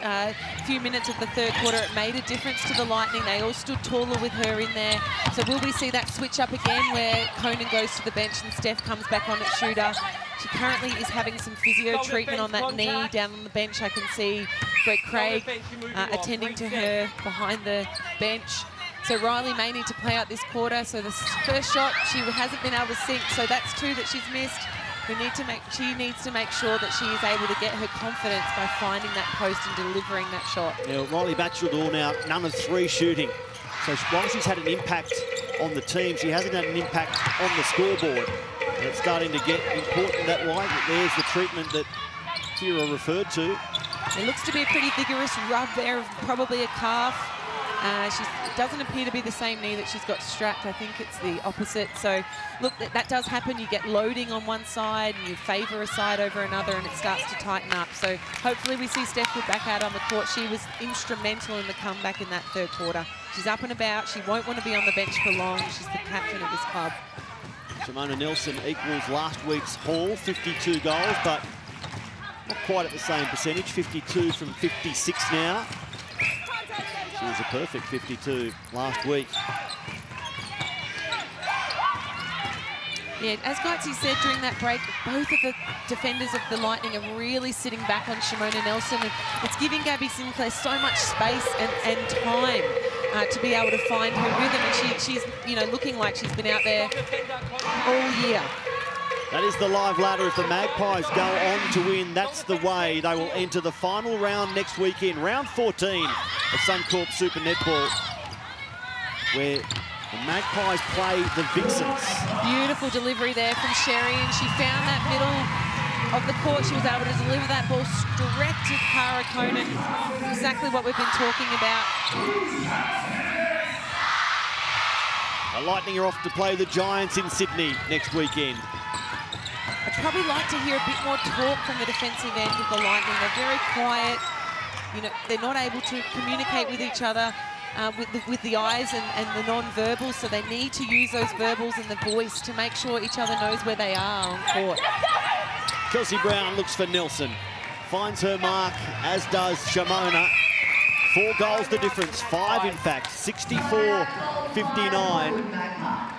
few minutes of the third quarter, it made a difference to the Lightning. They all stood taller with her in there. So will we see that switch up again where Conan goes to the bench and Steph comes back on at shooter? She currently is having some physio treatment on that knee down on the bench. I can see Greg Craig attending to her behind the bench. So Riley may need to play out this quarter. So the first shot, she hasn't been able to sink. So that's 2 that she's missed. She needs to make sure that she is able to get her confidence by finding that post and delivering that shot. Yeah, Riley Batcheldor now none of 3 shooting. So while she's had an impact on the team, she hasn't had an impact on the scoreboard. And it's starting to get important that way. There's the treatment that Kira referred to. It looks to be a pretty vigorous rub there of probably a calf. It doesn't appear to be the same knee that she's got strapped. I think it's the opposite. So, look, that does happen. You get loading on one side and you favour a side over another and it starts to tighten up. So, hopefully we see Steph Wood back out on the court. She was instrumental in the comeback in that third quarter. She's up and about. She won't want to be on the bench for long. She's the captain of this club. Shimona Nelson equals last week's haul, 52 goals, but not quite at the same percentage, 52 from 56 now. She was a perfect 52 last week. Yeah, as Geitzy said during that break, both of the defenders of the Lightning are really sitting back on Shimona Nelson. And it's giving Gabby Sinclair so much space and time to be able to find her rhythm. And she's looking like she's been out there all year. That is the live ladder. If the Magpies go on to win, that's the way they will enter the final round next weekend, round 14 of Suncorp Super Netball, where the Magpies play the Vixens. Beautiful delivery there from Sherry, and she found that middle of the court. She was able to deliver that ball direct to Cara Conan. Exactly what we've been talking about. The Lightning are off to play the Giants in Sydney next weekend. I'd probably like to hear a bit more talk from the defensive end of the Lightning. They're very quiet. They're not able to communicate with each other with the eyes and the non-verbals, so they need to use those verbals and the voice to make sure each other knows where they are on court. Kelsey Brown looks for Nelson. Finds her mark, as does Shimona. 4 goals the difference, 5 in fact, 64-59.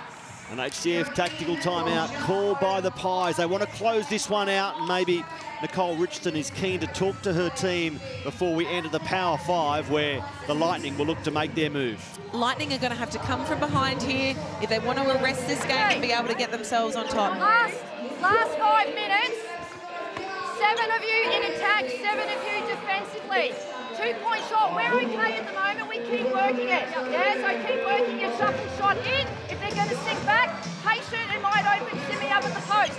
An HCF tactical timeout called by the Pies. They want to close this one out, and maybe Nicole Richardson is keen to talk to her team before we enter the Power 5, where the Lightning will look to make their move. Lightning are going to have to come from behind here if they want to arrest this game and be able to get themselves on top. Last 5 minutes, 7 of you in attack, 7 of you defensively. 2-point shot, we're okay at the moment, we keep working it. Yeah, so keep working your shuffle shot in. If they're going to sink back, patient and wide open, shimmy up at the post.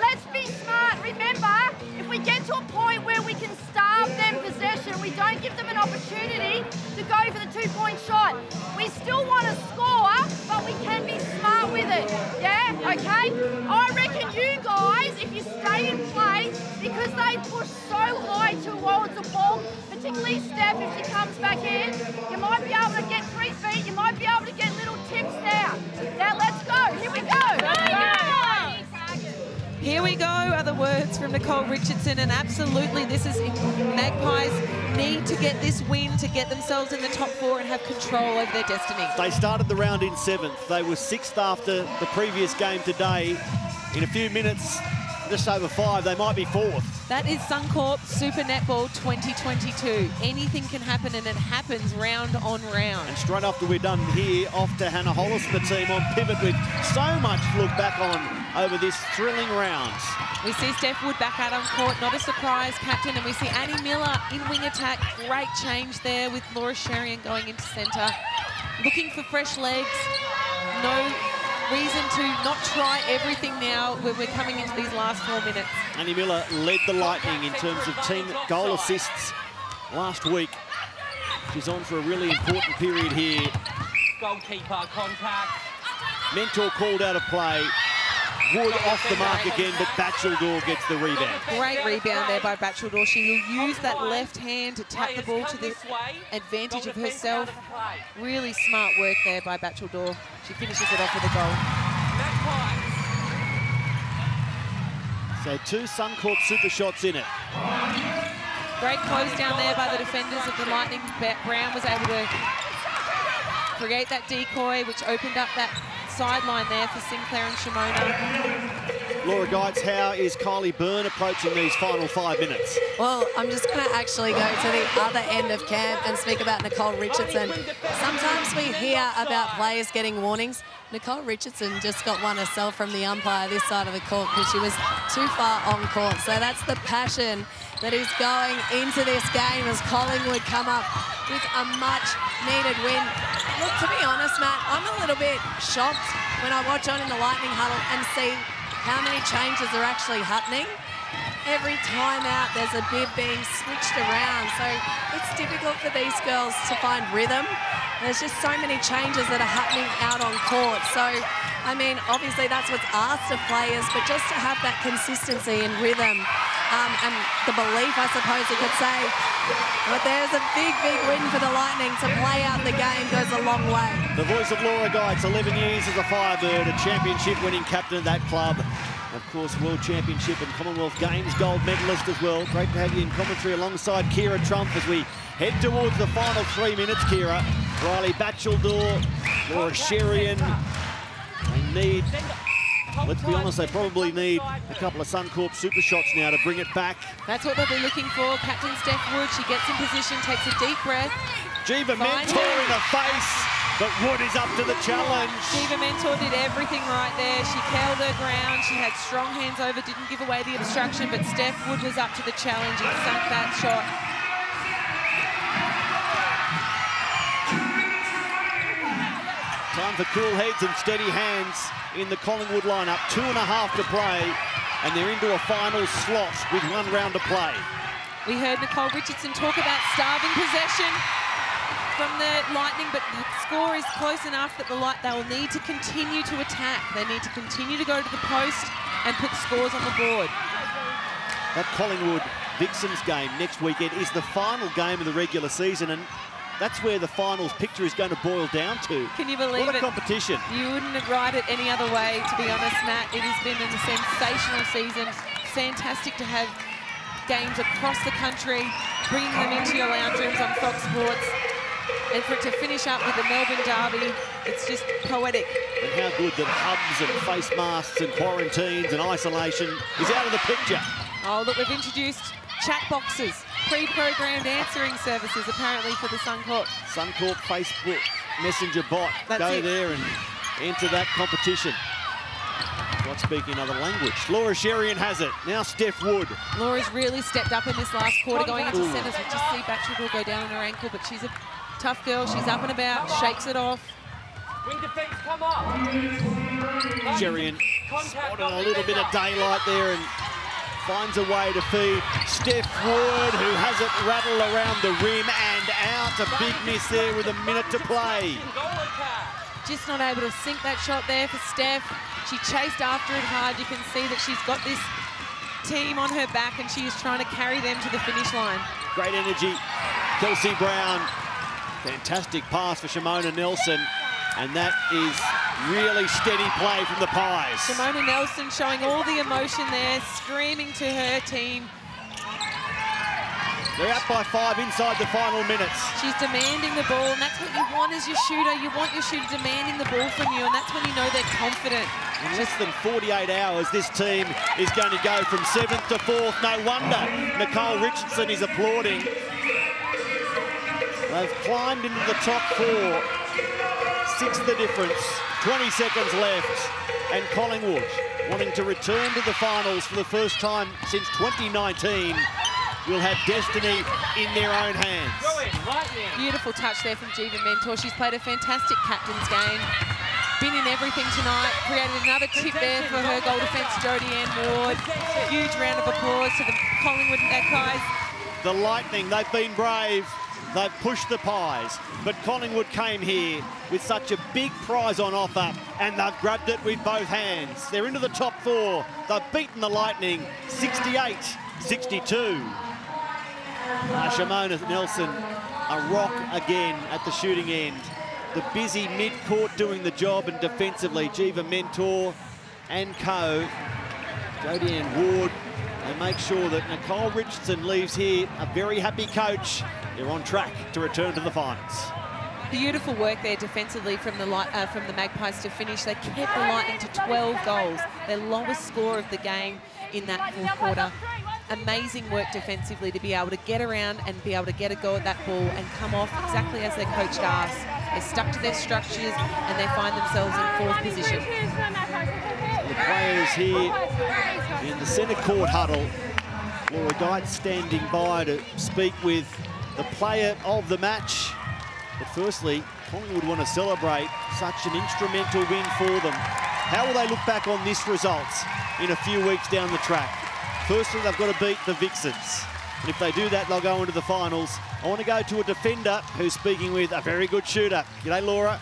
Let's be smart. Remember, if we get to a point where we can starve them possession, we don't give them an opportunity to go for the 2-point shot. We still want to score, but we can be smart with it. Yeah? Okay? I reckon you guys, if you stay in play, because they push so high towards the ball, particularly Steph, if she comes back in, you might be able to get 3 feet, you might be able to get little tips now. Now let's go. Here we go. Here we go, are the words from Nicole Richardson, and absolutely this is Magpies need to get this win to get themselves in the top 4 and have control over their destiny. They started the round in 7th. They were 6th after the previous game today. In a few minutes, just over 5, they might be 4th. That is Suncorp Super Netball 2022. Anything can happen, and it happens round on round. And straight after we're done here, off to Hannah Hollis and the team on pivot with so much to look back on over this thrilling round. We see Steph Wood back out on court, not a surprise, captain, and we see Annie Miller in wing attack. Great change there with Laura Sherian going into centre. Looking for fresh legs. No reason to not try everything now when we're coming into these last 4 minutes. Annie Miller led the Lightning in terms of team goal assists last week. She's on for a really important period here. Goalkeeper contact. Mentor called out of play. Wood off the mark again, but Batcheldor gets the rebound. Great rebound there by Batcheldor. She will use that left hand to tap the ball to the advantage of herself. Really smart work there by Batcheldor. She finishes it off with a goal. So 2 Suncorp super shots in it. Great close down there by the defenders of the Lightning. Brown was able to create that decoy, which opened up that sideline there for Sinclair and Shimona. Laura Geitz, how is Kylie Byrne approaching these final 5 minutes? Well, I'm just going to actually go to the other end of camp and speak about Nicole Richardson. Sometimes we hear about players getting warnings. Nicole Richardson just got one herself from the umpire this side of the court because she was too far on court. So that's the passion that is going into this game as Collingwood come up with a much-needed win. Look, to be honest, Matt, I'm a little bit shocked when I watch on in the Lightning huddle and see how many changes are actually happening. Every time out, there's a bib being switched around. So it's difficult for these girls to find rhythm. There's just so many changes that are happening out on court. So, I mean, obviously that's what's asked of players, but just to have that consistency and rhythm and the belief, I suppose you could say. But there's a big, big win for the Lightning. To play out the game goes a long way. The voice of Laura Geitz, 11 years as a Firebird, a championship-winning captain of that club. Of course, World Championship and Commonwealth Games gold medalist as well. Great to have you in commentary alongside Kira Trump as we head towards the final 3 minutes, Kira. Riley Batcheldor, Laura Sherian. They need, let's be honest, they probably need a couple of Suncorp super shots now to bring it back. That's what they'll be looking for. Captain Steph Wood, she gets in position, takes a deep breath. Jiva Mentor in the face, but Wood is up to the challenge. Jiva Mentor did everything right there. She held her ground. She had strong hands over, didn't give away the obstruction, but Steph Wood was up to the challenge and sunk that shot. Time for cool heads and steady hands in the Collingwood lineup. 2.5 to play, and they're into a final slot with 1 round to play. We heard Nicole Richardson talk about starving possession from the Lightning, but the score is close enough that they'll need to continue to attack. They need to continue to go to the post and put scores on the board. That Collingwood Vixens game next weekend is the final game of the regular season, and that's where the finals picture is going to boil down to. Can you believe what a it? competition. You wouldn't have write it any other way, to be honest, Matt. It has been a sensational season. Fantastic to have games across the country, bringing them into your lounge rooms on Fox Sports. And for it to finish up with the Melbourne Derby, it's just poetic. And how good that hubs and face masks and quarantines and isolation is out of the picture. Oh, look, we've introduced chat boxes, pre-programmed answering services, apparently, for the Suncorp. Suncorp Facebook Messenger bot. That's Go it. there and enter that competition. Not speaking another language. Laura Sherian has it. Now Steph Wood. Laura's really stepped up in this last quarter, going into centres. We just see Batcheldor go down on her ankle, but she's a tough girl. She's up and about, shakes it off. Wing defence, come up. Sherian spotted a little bit of daylight there and finds a way to feed Steph Wood, who has it rattle around the rim and out. A big miss there with a minute to play. Just not able to sink that shot there for Steph. She chased after it hard. You can see that she's got this team on her back and she is trying to carry them to the finish line. Great energy. Kelsey Brown. Fantastic pass for Shimona Nelson. And that is really steady play from the Pies. Shimona Nelson showing all the emotion there, screaming to her team. They're up by 5 inside the final minutes. She's demanding the ball, and that's what you want as your shooter. You want your shooter demanding the ball from you, and that's when you know they're confident. In less than 48 hours, this team is going to go from 7th to 4th. No wonder Nicole Richardson is applauding. They've climbed into the top 4. 6th the difference, 20 seconds left, and Collingwood, wanting to return to the finals for the first time since 2019, will have destiny in their own hands. Beautiful touch there from Jiva Mentor. She's played a fantastic captain's game, been in everything tonight, created another tip there for her goal defence, Jodie Ann Ward. Huge round of applause to the Collingwood Magpies. The Lightning, they've been brave. They've pushed the Pies, but Collingwood came here with such a big prize on offer and they've grabbed it with both hands. They're into the top 4. They've beaten the Lightning 68-62. Shimona Nelson, a rock again at the shooting end. The busy mid-court doing the job, and defensively, Jiva Mentor and co. Jodie Ann Ward. They make sure that Nicole Richardson leaves here a very happy coach. They're on track to return to the finals. Beautiful work there defensively from the Magpies to finish. They kept the Lightning to 12 goals, their lowest score of the game in that fourth quarter. Amazing work defensively to be able to get around and be able to get a go at that ball and come off exactly as their coach asked. They're stuck to their structures and they find themselves in 4th position. The players here in the centre court huddle. Laura Geitz standing by to speak with the player of the match. But firstly, Collingwood want to celebrate such an instrumental win for them. How will they look back on this result in a few weeks down the track? Firstly, they've got to beat the Vixens. And if they do that, they'll go into the finals. I want to go to a defender who's speaking with a very good shooter. G'day, Laura.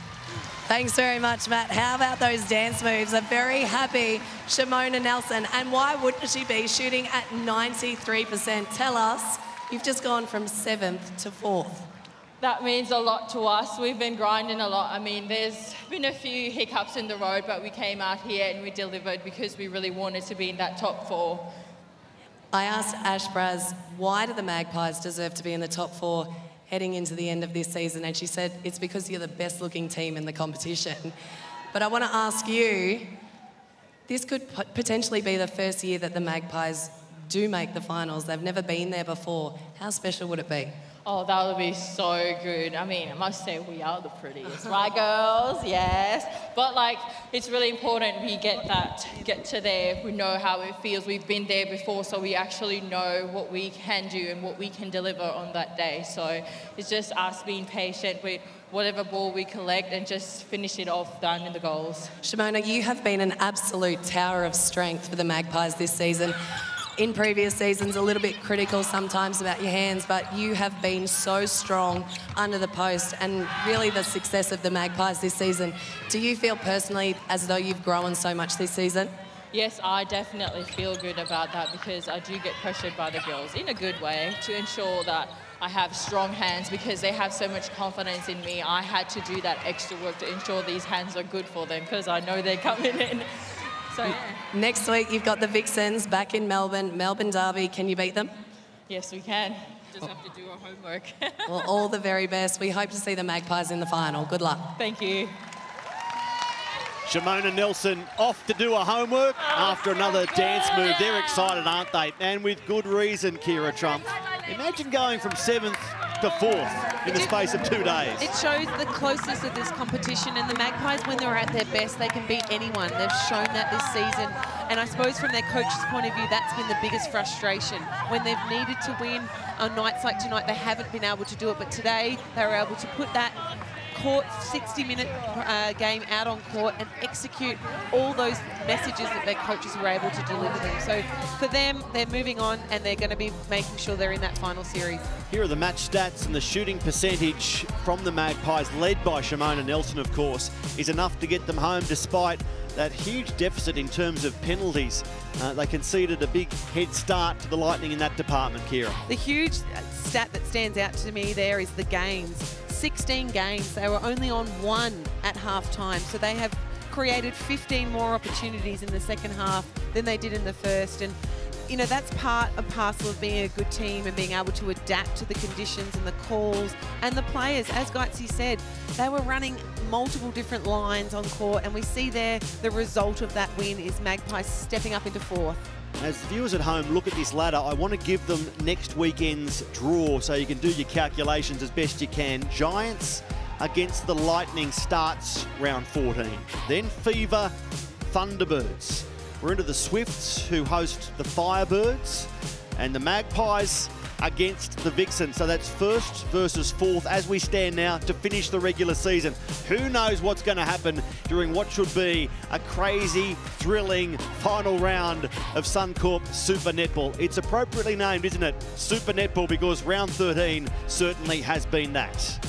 Thanks very much, Matt. How about those dance moves? A very happy Shimona Nelson. And why wouldn't she be shooting at 93%? Tell us, you've just gone from 7th to 4th. That means a lot to us. We've been grinding a lot. I mean, there's been a few hiccups in the road, but we came out here and we delivered because we really wanted to be in that top 4. I asked Ash Braz, why do the Magpies deserve to be in the top 4 heading into the end of this season? And she said, it's because you're the best looking team in the competition. But I want to ask you, this could potentially be the first year that the Magpies do make the finals. They've never been there before. How special would it be? Oh, that would be so good. I mean, I must say we are the prettiest, right, girls? Yes. But, like, it's really important we get to there. We know how it feels. We've been there before, so we actually know what we can do and what we can deliver on that day. So it's just us being patient with whatever ball we collect and just finish it off down in the goals. Shimona, you have been an absolute tower of strength for the Magpies this season. In previous seasons, a little bit critical sometimes about your hands, but you have been so strong under the post and really the success of the Magpies this season. Do you feel personally as though you've grown so much this season? Yes, I definitely feel good about that because I do get pressured by the girls in a good way to ensure that I have strong hands because they have so much confidence in me. I had to do that extra work to ensure these hands are good for them because I know they're coming in. So, yeah. Next week, you've got the Vixens back in Melbourne, Melbourne Derby. Can you beat them? Yes, we can. Just have to do our homework. Well, all the very best. We hope to see the Magpies in the final. Good luck. Thank you. Shimona Nelson off to do her homework after another dance move. They're excited, aren't they? And with good reason, Kira Trump. Imagine going from 7th to 4th in the space of 2 days. It shows the closeness of this competition, and the Magpies, when they're at their best, they can beat anyone. They've shown that this season, and I suppose from their coach's point of view, that's been the biggest frustration. When they've needed to win on nights like tonight, they haven't been able to do it, but today they were able to put that court, 60-minute game out on court and execute all those messages that their coaches were able to deliver them. So for them, they're moving on and they're going to be making sure they're in that final series. Here are the match stats, and the shooting percentage from the Magpies, led by Shimona Nelson, of course, is enough to get them home despite that huge deficit in terms of penalties. They conceded a big head start to the Lightning in that department, Kira. The huge stat that stands out to me there is the games. 16 games. They were only on 1 at halftime, so they have created 15 more opportunities in the second half than they did in the first. And you know, that's part and parcel of being a good team and being able to adapt to the conditions and the calls and the players. As Geitzy said, they were running multiple different lines on court, and we see there the result of that win is Magpies stepping up into 4th. As viewers at home look at this ladder, I want to give them next weekend's draw so you can do your calculations as best you can. Giants against the Lightning starts round 14. Then Fever, Thunderbirds. We're into the Swifts, who host the Firebirds, and the Magpies against the Vixens. So that's 1st versus 4th as we stand now to finish the regular season. Who knows what's going to happen during what should be a crazy, thrilling final round of Suncorp Super Netball. It's appropriately named, isn't it? Super Netball, because round 13 certainly has been that.